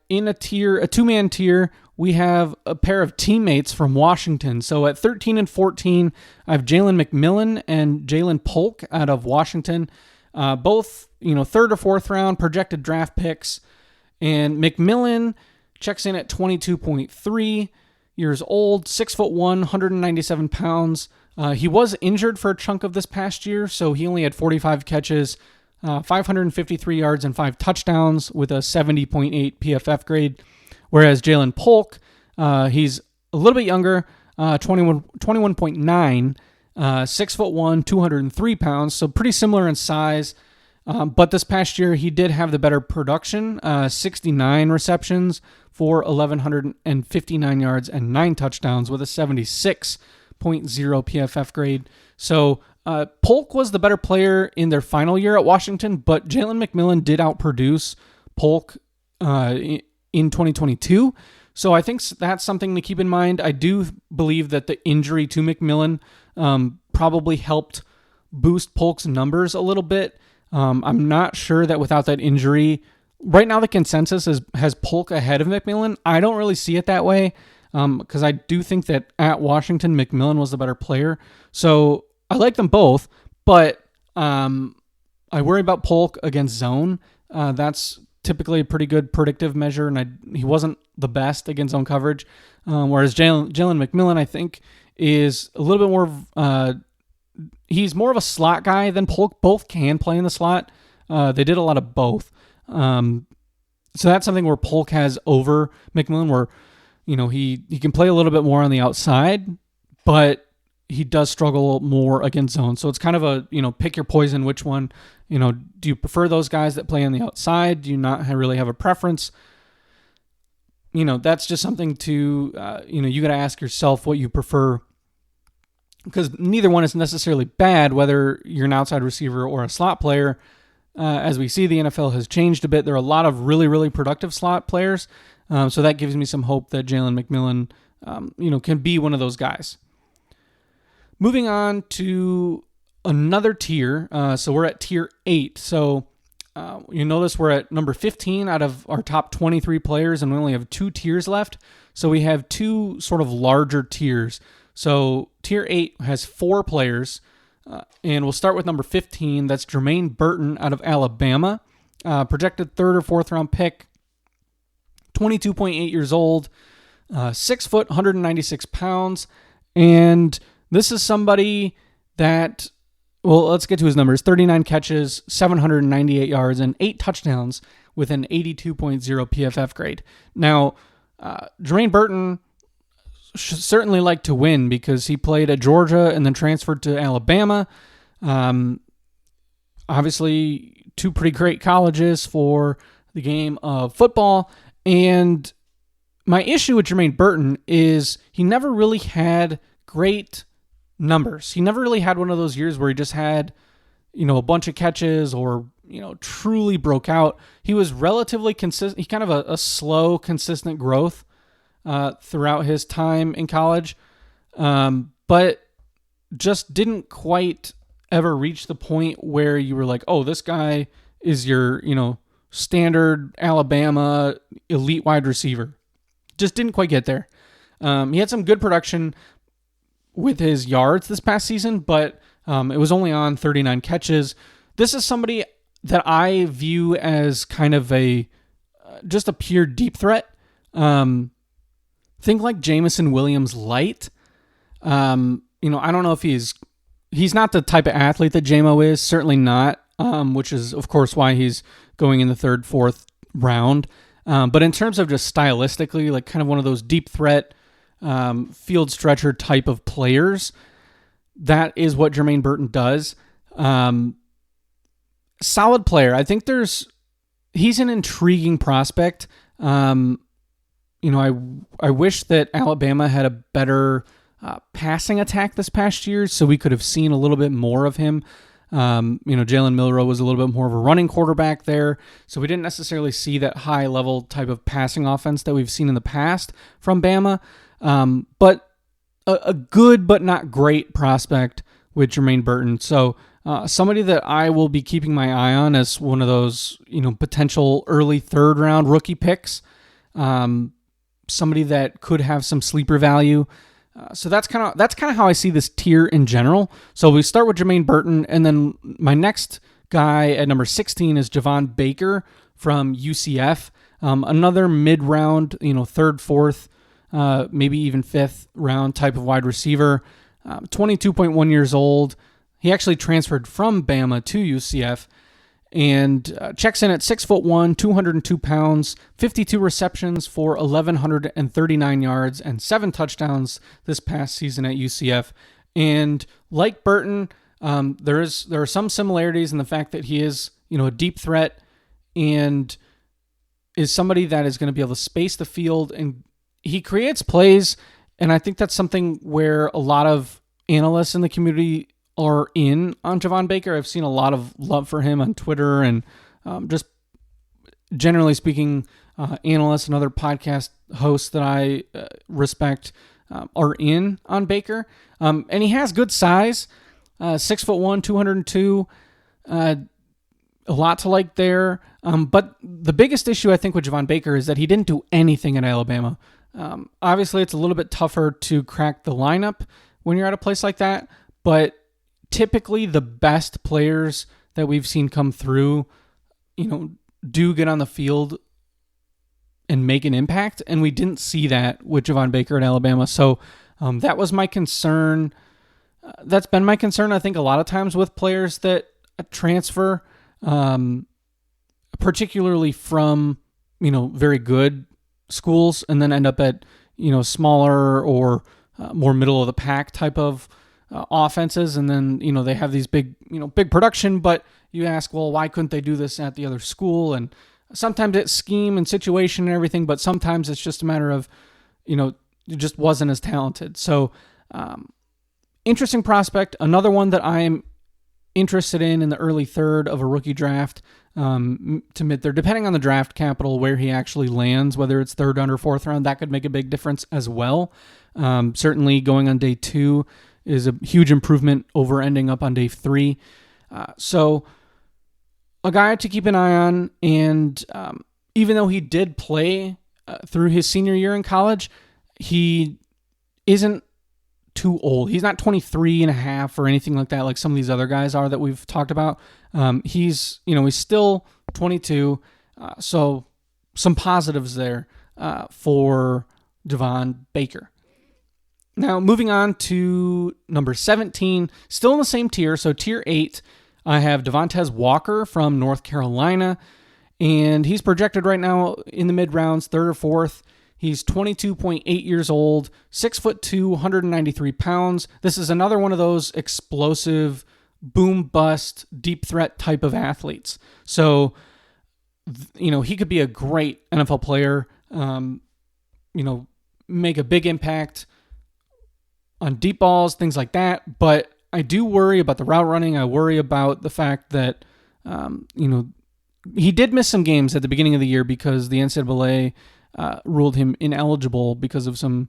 in a two-man tier, we have a pair of teammates from Washington. So at 13 and 14, I have Jalen McMillan and Jalen Polk out of Washington. Both, third or fourth round projected draft picks. And McMillan checks in at 22.3 years old, 6'1", 197 pounds. He was injured for a chunk of this past year, so he only had 45 catches, 553 yards, and 5 touchdowns with a 70.8 PFF grade. Whereas Jalen Polk, he's a little bit younger, 21.9, 6'1", 203 pounds, so pretty similar in size. But this past year, he did have the better production, 69 receptions for 1,159 yards and 9 touchdowns with a 76.0 PFF grade. So Polk was the better player in their final year at Washington, but Jalen McMillan did outproduce Polk in 2022. So I think that's something to keep in mind. I do believe that the injury to McMillan probably helped boost Polk's numbers a little bit. I'm not sure that without that injury, right now the consensus has Polk ahead of McMillan. I don't really see it that way because I do think that at Washington, McMillan was the better player. So I like them both, but I worry about Polk against zone. That's typically a pretty good predictive measure, and he wasn't the best against zone coverage. Whereas Jalen McMillan, I think, is a little bit more he's more of a slot guy than Polk. Both can play in the slot. They did a lot of both. So that's something where Polk has over McMillan, where he can play a little bit more on the outside, but he does struggle more against zone. So it's kind of a, pick your poison, which one, do you prefer those guys that play on the outside? Do you not really have a preference? That's just something to, you got to ask yourself what you prefer, because neither one is necessarily bad, whether you're an outside receiver or a slot player. As we see, the NFL has changed a bit. There are a lot of really, really productive slot players. So that gives me some hope that Jalen McMillan, can be one of those guys. Moving on to another tier. So we're at tier 8. So you notice we're at number 15 out of our top 23 players, and we only have 2 tiers left. So we have 2 sort of larger tiers. So tier 8 has 4 players. And we'll start with number 15. That's Jermaine Burton out of Alabama. Projected 3rd or 4th round pick. 22.8 years old. 6 foot, 196 pounds. And this is somebody that, well, let's get to his numbers. 39 catches, 798 yards, and 8 touchdowns with an 82.0 PFF grade. Now, Jermaine Burton should certainly like to win because he played at Georgia and then transferred to Alabama. Obviously, 2 pretty great colleges for the game of football. And my issue with Jermaine Burton is he never really had great numbers. He never really had one of those years where he just had, a bunch of catches or, truly broke out. He was relatively consistent. He kind of a slow, consistent growth throughout his time in college, but just didn't quite ever reach the point where you were like, oh, this guy is your, standard Alabama elite wide receiver. Just didn't quite get there. He had some good production with his yards this past season, but it was only on 39 catches. This is somebody that I view as kind of just a pure deep threat. Think like Jameson Williams light. I don't know if he's not the type of athlete that JMO is, certainly not, which is, of course, why he's going in the 3rd, 4th round. But in terms of just stylistically, like kind of one of those deep threat, field stretcher type of players, that is what Jermaine Burton does. Solid player. I think he's an intriguing prospect. I wish that Alabama had a better passing attack this past year, so we could have seen a little bit more of him. Jalen Milroe was a little bit more of a running quarterback there, so we didn't necessarily see that high-level type of passing offense that we've seen in the past from Bama. But a good but not great prospect with Jermaine Burton. So somebody that I will be keeping my eye on as one of those potential early 3rd round rookie picks. Somebody that could have some sleeper value. So that's kind of how I see this tier in general. So we start with Jermaine Burton, and then my next guy at number 16 is Javon Baker from UCF. Another mid-round, 3rd, 4th, maybe even 5th round type of wide receiver. 22.1 years old. He actually transferred from Bama to UCF. And checks in at 6'1", 202 pounds, 52 receptions for 1,139 yards and 7 touchdowns this past season at UCF. And like Burton, there are some similarities in the fact that he is, a deep threat and is somebody that is going to be able to space the field, and he creates plays. And I think that's something where a lot of analysts in the community are in on Javon Baker. I've seen a lot of love for him on Twitter, and just generally speaking, analysts and other podcast hosts that I respect are in on Baker. And he has good size, 6'1", 202, a lot to like there. But the biggest issue I think with Javon Baker is that he didn't do anything at Alabama. Obviously, it's a little bit tougher to crack the lineup when you're at a place like that, but typically the best players that we've seen come through, do get on the field and make an impact, and we didn't see that with Javon Baker at Alabama. So that was my concern. That's been my concern, I think, a lot of times with players that transfer, particularly from, very good schools and then end up at, smaller or more middle of the pack type of offenses, and then they have these big production. But you ask, well, why couldn't they do this at the other school? And sometimes it's scheme and situation and everything, but sometimes it's just a matter of it just wasn't as talented. So interesting prospect. Another one that I'm interested in the early third of a rookie draft to mid third, depending on the draft capital where he actually lands, whether it's third round or fourth round, that could make a big difference as well. Certainly going on day 2 is a huge improvement over ending up on day 3. So a guy to keep an eye on, and even though he did play through his senior year in college, he isn't too old. He's not 23 and a half or anything like that, like some of these other guys are that we've talked about. He's still 22. So some positives there for Javon Baker. Now, moving on to number 17, still in the same tier. So tier 8, I have Devontae Walker from North Carolina, and he's projected right now in the mid rounds, 3rd or 4th. He's 22.8 years old, 6'2", 193 pounds. This is another one of those explosive, boom-bust, deep threat type of athletes. So, he could be a great NFL player, make a big impact on deep balls, things like that. But I do worry about the route running. I worry about the fact that, he did miss some games at the beginning of the year because the NCAA ruled him ineligible because of some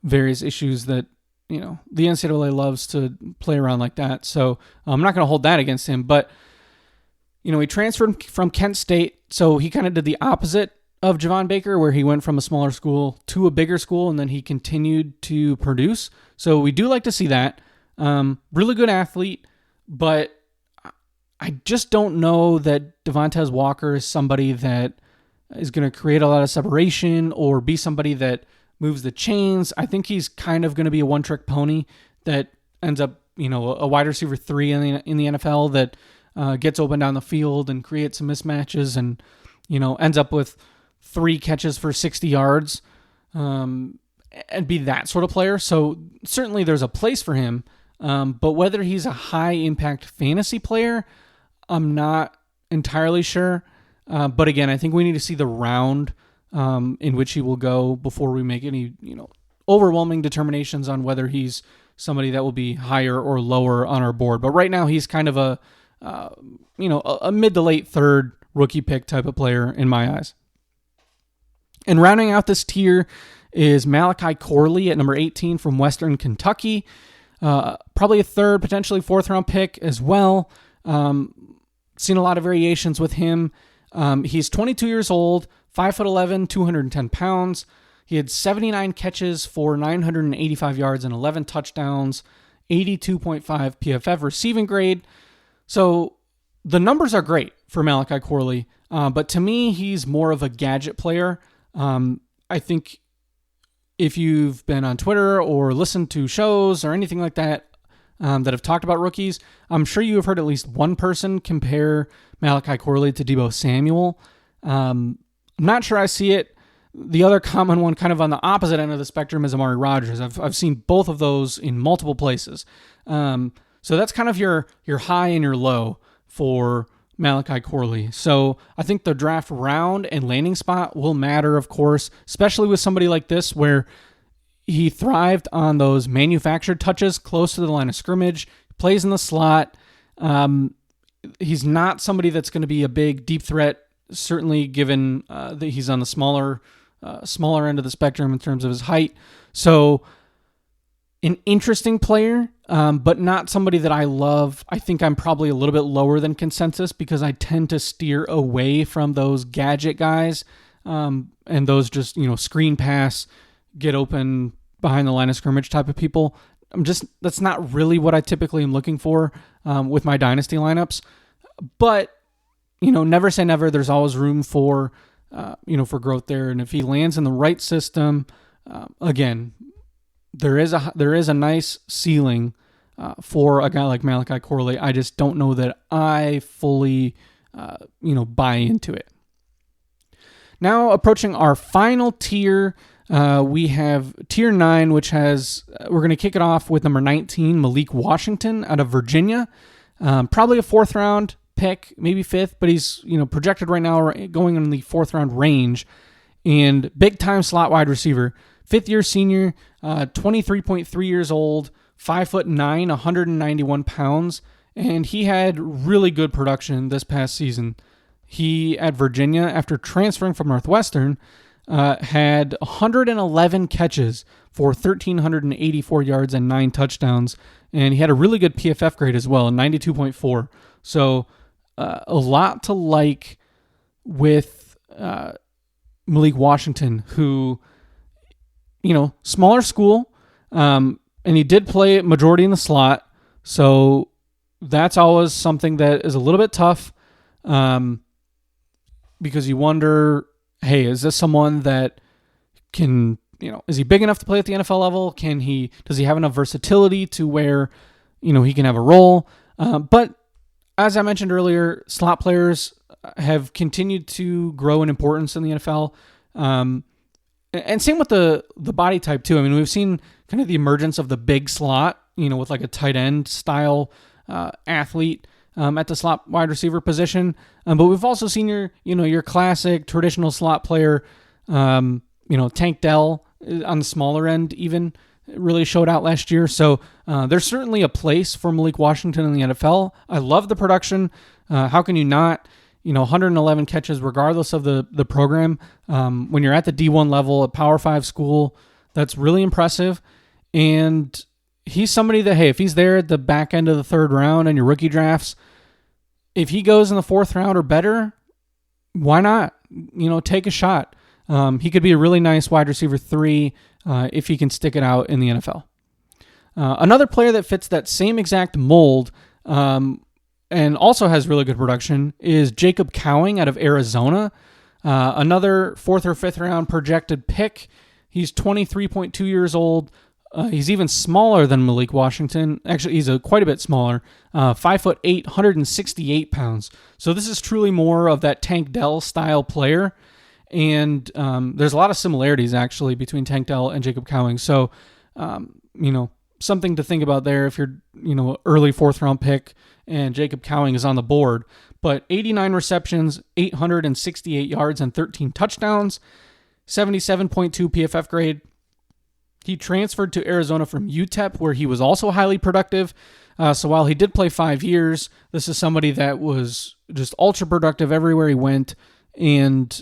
various issues that, the NCAA loves to play around like that. So I'm not going to hold that against him. But, he transferred from Kent State, so he kind of did the opposite of Javon Baker, where he went from a smaller school to a bigger school, and then he continued to produce. So we do like to see that. Really good athlete, but I just don't know that Devontae Walker is somebody that is going to create a lot of separation or be somebody that moves the chains. I think he's kind of going to be a one-trick pony that ends up, a wide receiver 3 in the NFL that gets open down the field and creates some mismatches and, ends up with 3 catches for 60 yards and be that sort of player. So certainly there's a place for him, but whether he's a high-impact fantasy player, I'm not entirely sure. But again, I think we need to see the round in which he will go before we make any, overwhelming determinations on whether he's somebody that will be higher or lower on our board. But right now, he's kind of a mid to late third rookie pick type of player in my eyes. And rounding out this tier is Malachi Corley at number 18 from Western Kentucky. Probably a third, potentially 4th round pick as well. Seen a lot of variations with him. He's 22 years old, 5'11", 210 pounds. He had 79 catches for 985 yards and 11 touchdowns, 82.5 PFF receiving grade. So the numbers are great for Malachi Corley, but to me, he's more of a gadget player. I think if you've been on Twitter or listened to shows or anything like that that have talked about rookies, I'm sure you have heard at least one person compare Malachi Corley to Deebo Samuel. I'm not sure I see it. The other common one kind of on the opposite end of the spectrum is Amari Rodgers. I've seen both of those in multiple places. So that's kind of your high and your low for Malachi Corley. So I think the draft round and landing spot will matter, of course, especially with somebody like this where he thrived on those manufactured touches close to the line of scrimmage, plays in the slot. He's not somebody that's going to be a big deep threat, certainly given that he's on the smaller end of the spectrum in terms of his height. So an interesting player, but not somebody that I love. I think I'm probably a little bit lower than consensus because I tend to steer away from those gadget guys and those just, screen pass, get open behind the line of scrimmage type of people. That's not really what I typically am looking for with my dynasty lineups. But, never say never. There's always room for growth there. And if he lands in the right system, again, there is a nice ceiling for a guy like Malachi Corley. I just don't know that I fully, buy into it. Now approaching our final tier, We have Tier 9, which has, we're going to kick it off with number 19, Malik Washington out of Virginia. Probably a 4th round pick, maybe 5th, but he's, projected right now going in the 4th round range. And big time slot wide receiver. 5th year senior, 23.3 years old, 5'9", 191 pounds. And he had really good production this past season. He, at Virginia, after transferring from Northwestern, had 111 catches for 1,384 yards and 9 touchdowns. And he had a really good PFF grade as well, 92.4. So a lot to like with Malik Washington, who, smaller school, and he did play majority in the slot. So that's always something that is a little bit tough, because you wonder, hey, is this someone that can, is he big enough to play at the NFL level? Does he have enough versatility to where, he can have a role? But as I mentioned earlier, slot players have continued to grow in importance in the NFL. And same with the body type too. I mean, we've seen kind of the emergence of the big slot, with like a tight end style athlete at the slot wide receiver position. But we've also seen your classic traditional slot player, Tank Dell on the smaller end even really showed out last year. So there's certainly a place for Malik Washington in the NFL. I love the production. How can you not? 111 catches regardless of the program. When you're at the D1 level at Power 5 school, that's really impressive. And he's somebody that, hey, if he's there at the back end of the 3rd round in your rookie drafts, if he goes in the 4th round or better, why not? Take a shot. He could be a really nice wide receiver 3 if he can stick it out in the NFL. Another player that fits that same exact mold and also has really good production is Jacob Cowing out of Arizona. Another 4th or 5th round projected pick. He's 23.2 years old. He's even smaller than Malik Washington. Actually, he's quite a bit smaller. 5'8", 168 pounds. So this is truly more of that Tank Dell style player. And there's a lot of similarities actually between Tank Dell and Jacob Cowing. So, something to think about there if you're, early 4th round pick and Jacob Cowing is on the board. But 89 receptions, 868 yards, and 13 touchdowns, 77.2 PFF grade. He transferred to Arizona from UTEP, where he was also highly productive. So while he did play 5 years, this is somebody that was just ultra productive everywhere he went. And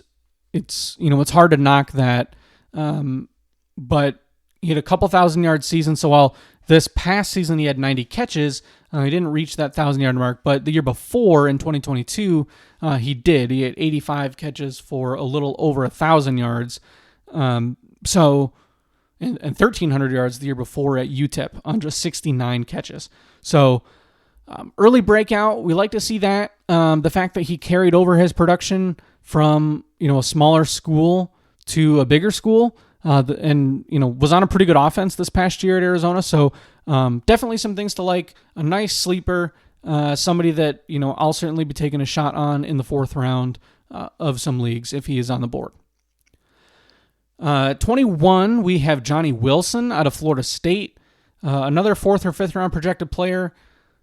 it's hard to knock that. But he had a couple 1,000-yard season. So while this past season he had 90 catches, he didn't reach that 1,000-yard mark. But the year before, in 2022, he did. He had 85 catches for a little over 1,000 yards. And 1,300 yards the year before at UTEP on just 69 catches. So early breakout, we like to see that. The fact that he carried over his production from a smaller school to a bigger school, and was on a pretty good offense this past year at Arizona. So definitely some things to like. A nice sleeper, somebody that I'll certainly be taking a shot on in the 4th round of some leagues if he is on the board. 21, we have Johnny Wilson out of Florida State, another 4th or 5th round projected player,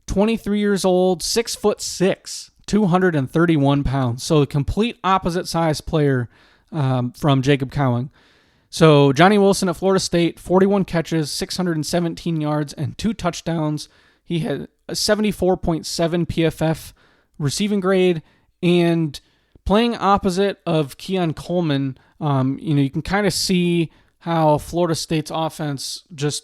23 years old, 6'6", 231 pounds. So the complete opposite size player from Jacob Cowing. So Johnny Wilson at Florida State, 41 catches, 617 yards, and 2 touchdowns. He had a 74.7 PFF receiving grade, and playing opposite of Keon Coleman, you can kind of see how Florida State's offense just,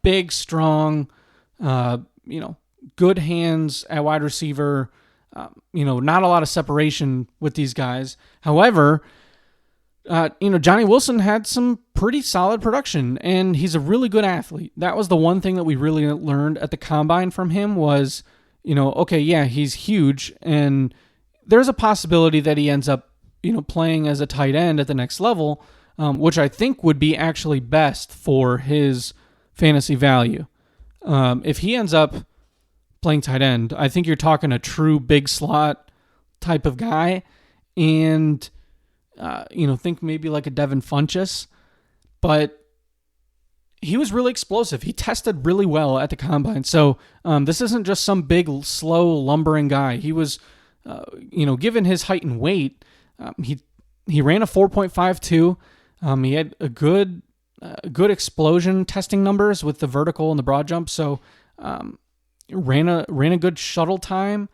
big, strong, good hands at wide receiver, not a lot of separation with these guys. However, Johnny Wilson had some pretty solid production, and he's a really good athlete. That was the one thing that we really learned at the combine from him was, okay, yeah, he's huge, and there's a possibility that he ends up, playing as a tight end at the next level, which I think would be actually best for his fantasy value. If he ends up playing tight end, I think you're talking a true big slot type of guy, and think maybe like a Devin Funchess. but he was really explosive. He tested really well at the combine. So this isn't just some big, slow, lumbering guy. He was, given his height and weight, he ran a 4.52. He had a good explosion testing numbers with the vertical and the broad jump. So ran a good shuttle time.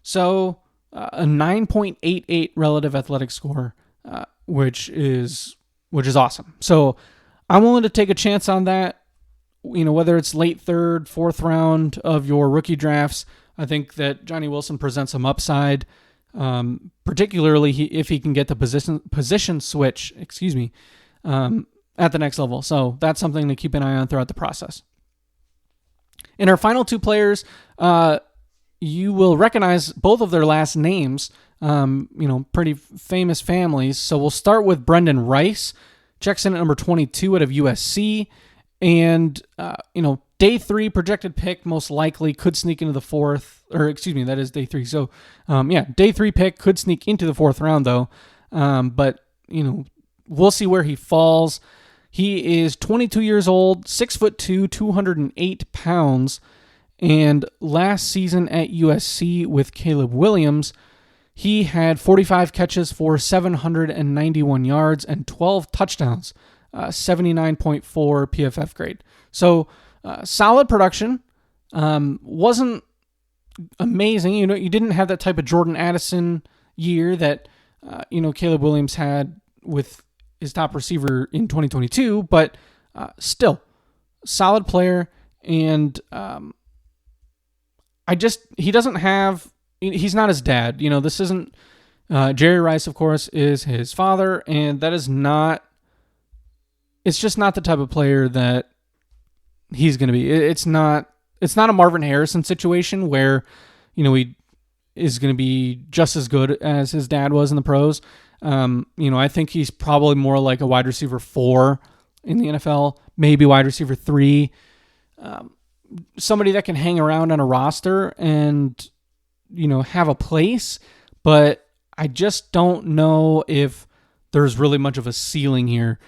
So a 9.88 relative athletic score, which is awesome. So I'm willing to take a chance on that. Whether it's late third, fourth round of your rookie drafts, I think that Johnny Wilson presents some upside, particularly if he can get the position switch, at the next level. So that's something to keep an eye on throughout the process. In our final two players, you will recognize both of their last names, pretty famous families. So we'll start with Brendan Rice, checks in at number 22 out of USC. And, day 3 projected pick, most likely could sneak into the fourth, that is day 3. So, day 3 pick could sneak into the fourth round though. But, we'll see where he falls. He is 22 years old, 6'2", 208 pounds. And last season at USC with Caleb Williams, he had 45 catches for 791 yards and 12 touchdowns, 79.4 PFF grade. So solid production. Wasn't amazing. You didn't have that type of Jordan Addison year that Caleb Williams had with his top receiver in 2022, but still solid player. And he's not his dad. This isn't, Jerry Rice, of course, is his father, and that is not, it's just not the type of player that he's going to be. It's not a Marvin Harrison situation where, he is going to be just as good as his dad was in the pros. I think he's probably more like a wide receiver 4 in the NFL, maybe wide receiver 3. Somebody that can hang around on a roster and, have a place, but I just don't know if there's really much of a ceiling here.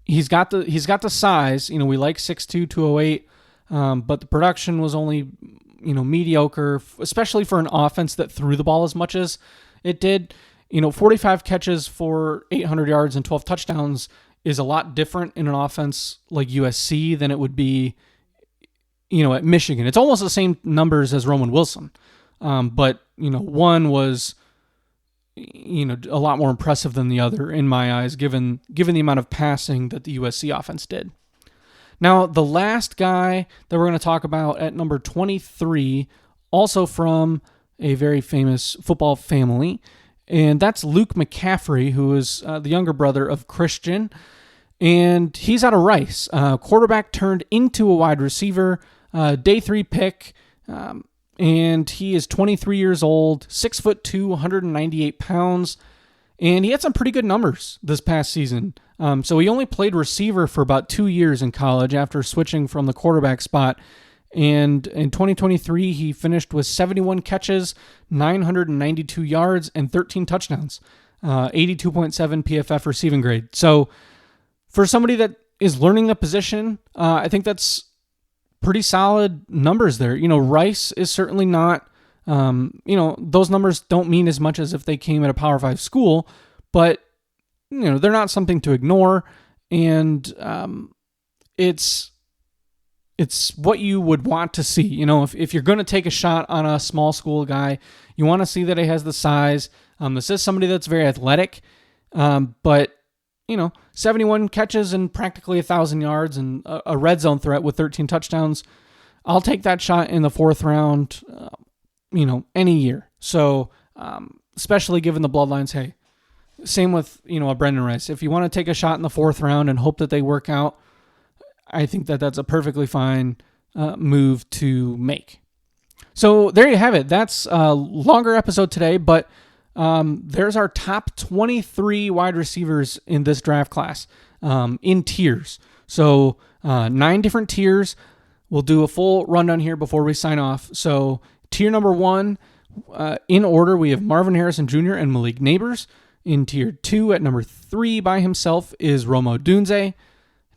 He's got the size, we like 6'2", 208, but the production was only, mediocre, especially for an offense that threw the ball as much as it did. 45 catches for 800 yards and 12 touchdowns is a lot different in an offense like USC than it would be, at Michigan. It's almost the same numbers as Roman Wilson. But one was, a lot more impressive than the other in my eyes, given the amount of passing that the USC offense did. Now, the last guy that we're going to talk about at number 23, also from a very famous football family, and that's Luke McCaffrey, who is the younger brother of Christian, and he's out of Rice. Quarterback turned into a wide receiver, day 3 pick, and he is 23 years old, 6'2", 198 pounds, and he had some pretty good numbers this past season. So he only played receiver for about 2 years in college after switching from the quarterback spot. And in 2023, he finished with 71 catches, 992 yards, and 13 touchdowns, 82.7 PFF receiving grade. So for somebody that is learning the position, I think that's pretty solid numbers there. Rice is certainly not, those numbers don't mean as much as if they came at a Power 5 school, but, they're not something to ignore. And it's what you would want to see. If you're going to take a shot on a small school guy, you want to see that he has the size. This is somebody that's very athletic, but 71 catches and practically 1,000 yards and a red zone threat with 13 touchdowns. I'll take that shot in the fourth round, any year. So, especially given the bloodlines, hey, same with, a Brendan Rice. If you want to take a shot in the fourth round and hope that they work out, I think that that's a perfectly fine move to make. So there you have it. That's a longer episode today, but there's our top 23 wide receivers in this draft class in tiers. So 9 different tiers. We'll do a full rundown here before we sign off. So tier number 1, in order, we have Marvin Harrison Jr. and Malik Neighbors. In Tier 2 at number 3 by himself is Rome Odunze.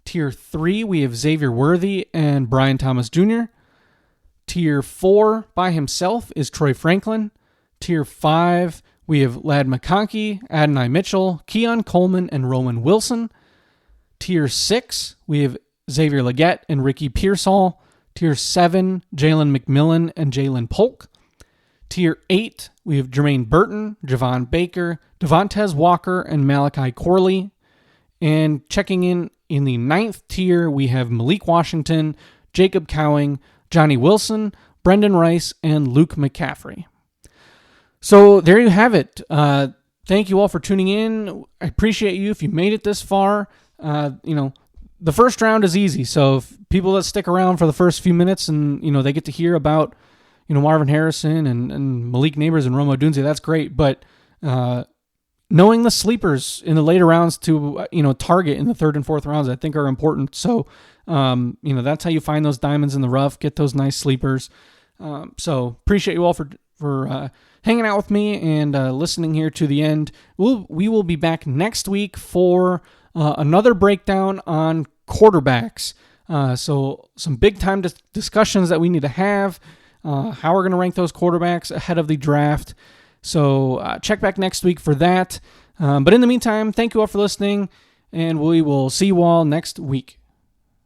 Tier 3, we have Xavier Worthy and Brian Thomas Jr. Tier 4 by himself is Troy Franklin. Tier 5, we have Ladd McConkey, Adonai Mitchell, Keon Coleman, and Roman Wilson. Tier 6, we have Xavier Legette and Ricky Pearsall. Tier 7, Jalen McMillan and Jalen Polk. Tier 8, we have Jermaine Burton, Javon Baker, Devontae Walker, and Malachi Corley. And checking in the 9th tier, we have Malik Washington, Jacob Cowing, Johnny Wilson, Brendan Rice, and Luke McCaffrey. So there you have it. Thank you all for tuning in. I appreciate you if you made it this far. The first round is easy. So if people that stick around for the first few minutes and, they get to hear about, Marvin Harrison and Malik Neighbors and Rome Odunze, that's great. But knowing the sleepers in the later rounds to, target in the 3rd and 4th rounds, I think are important. So, that's how you find those diamonds in the rough, get those nice sleepers. So appreciate you all for hanging out with me and listening here to the end. We will be back next week for another breakdown on quarterbacks. So some big time discussions that we need to have, how we're going to rank those quarterbacks ahead of the draft. So check back next week for that. But in the meantime, thank you all for listening, and we will see you all next week.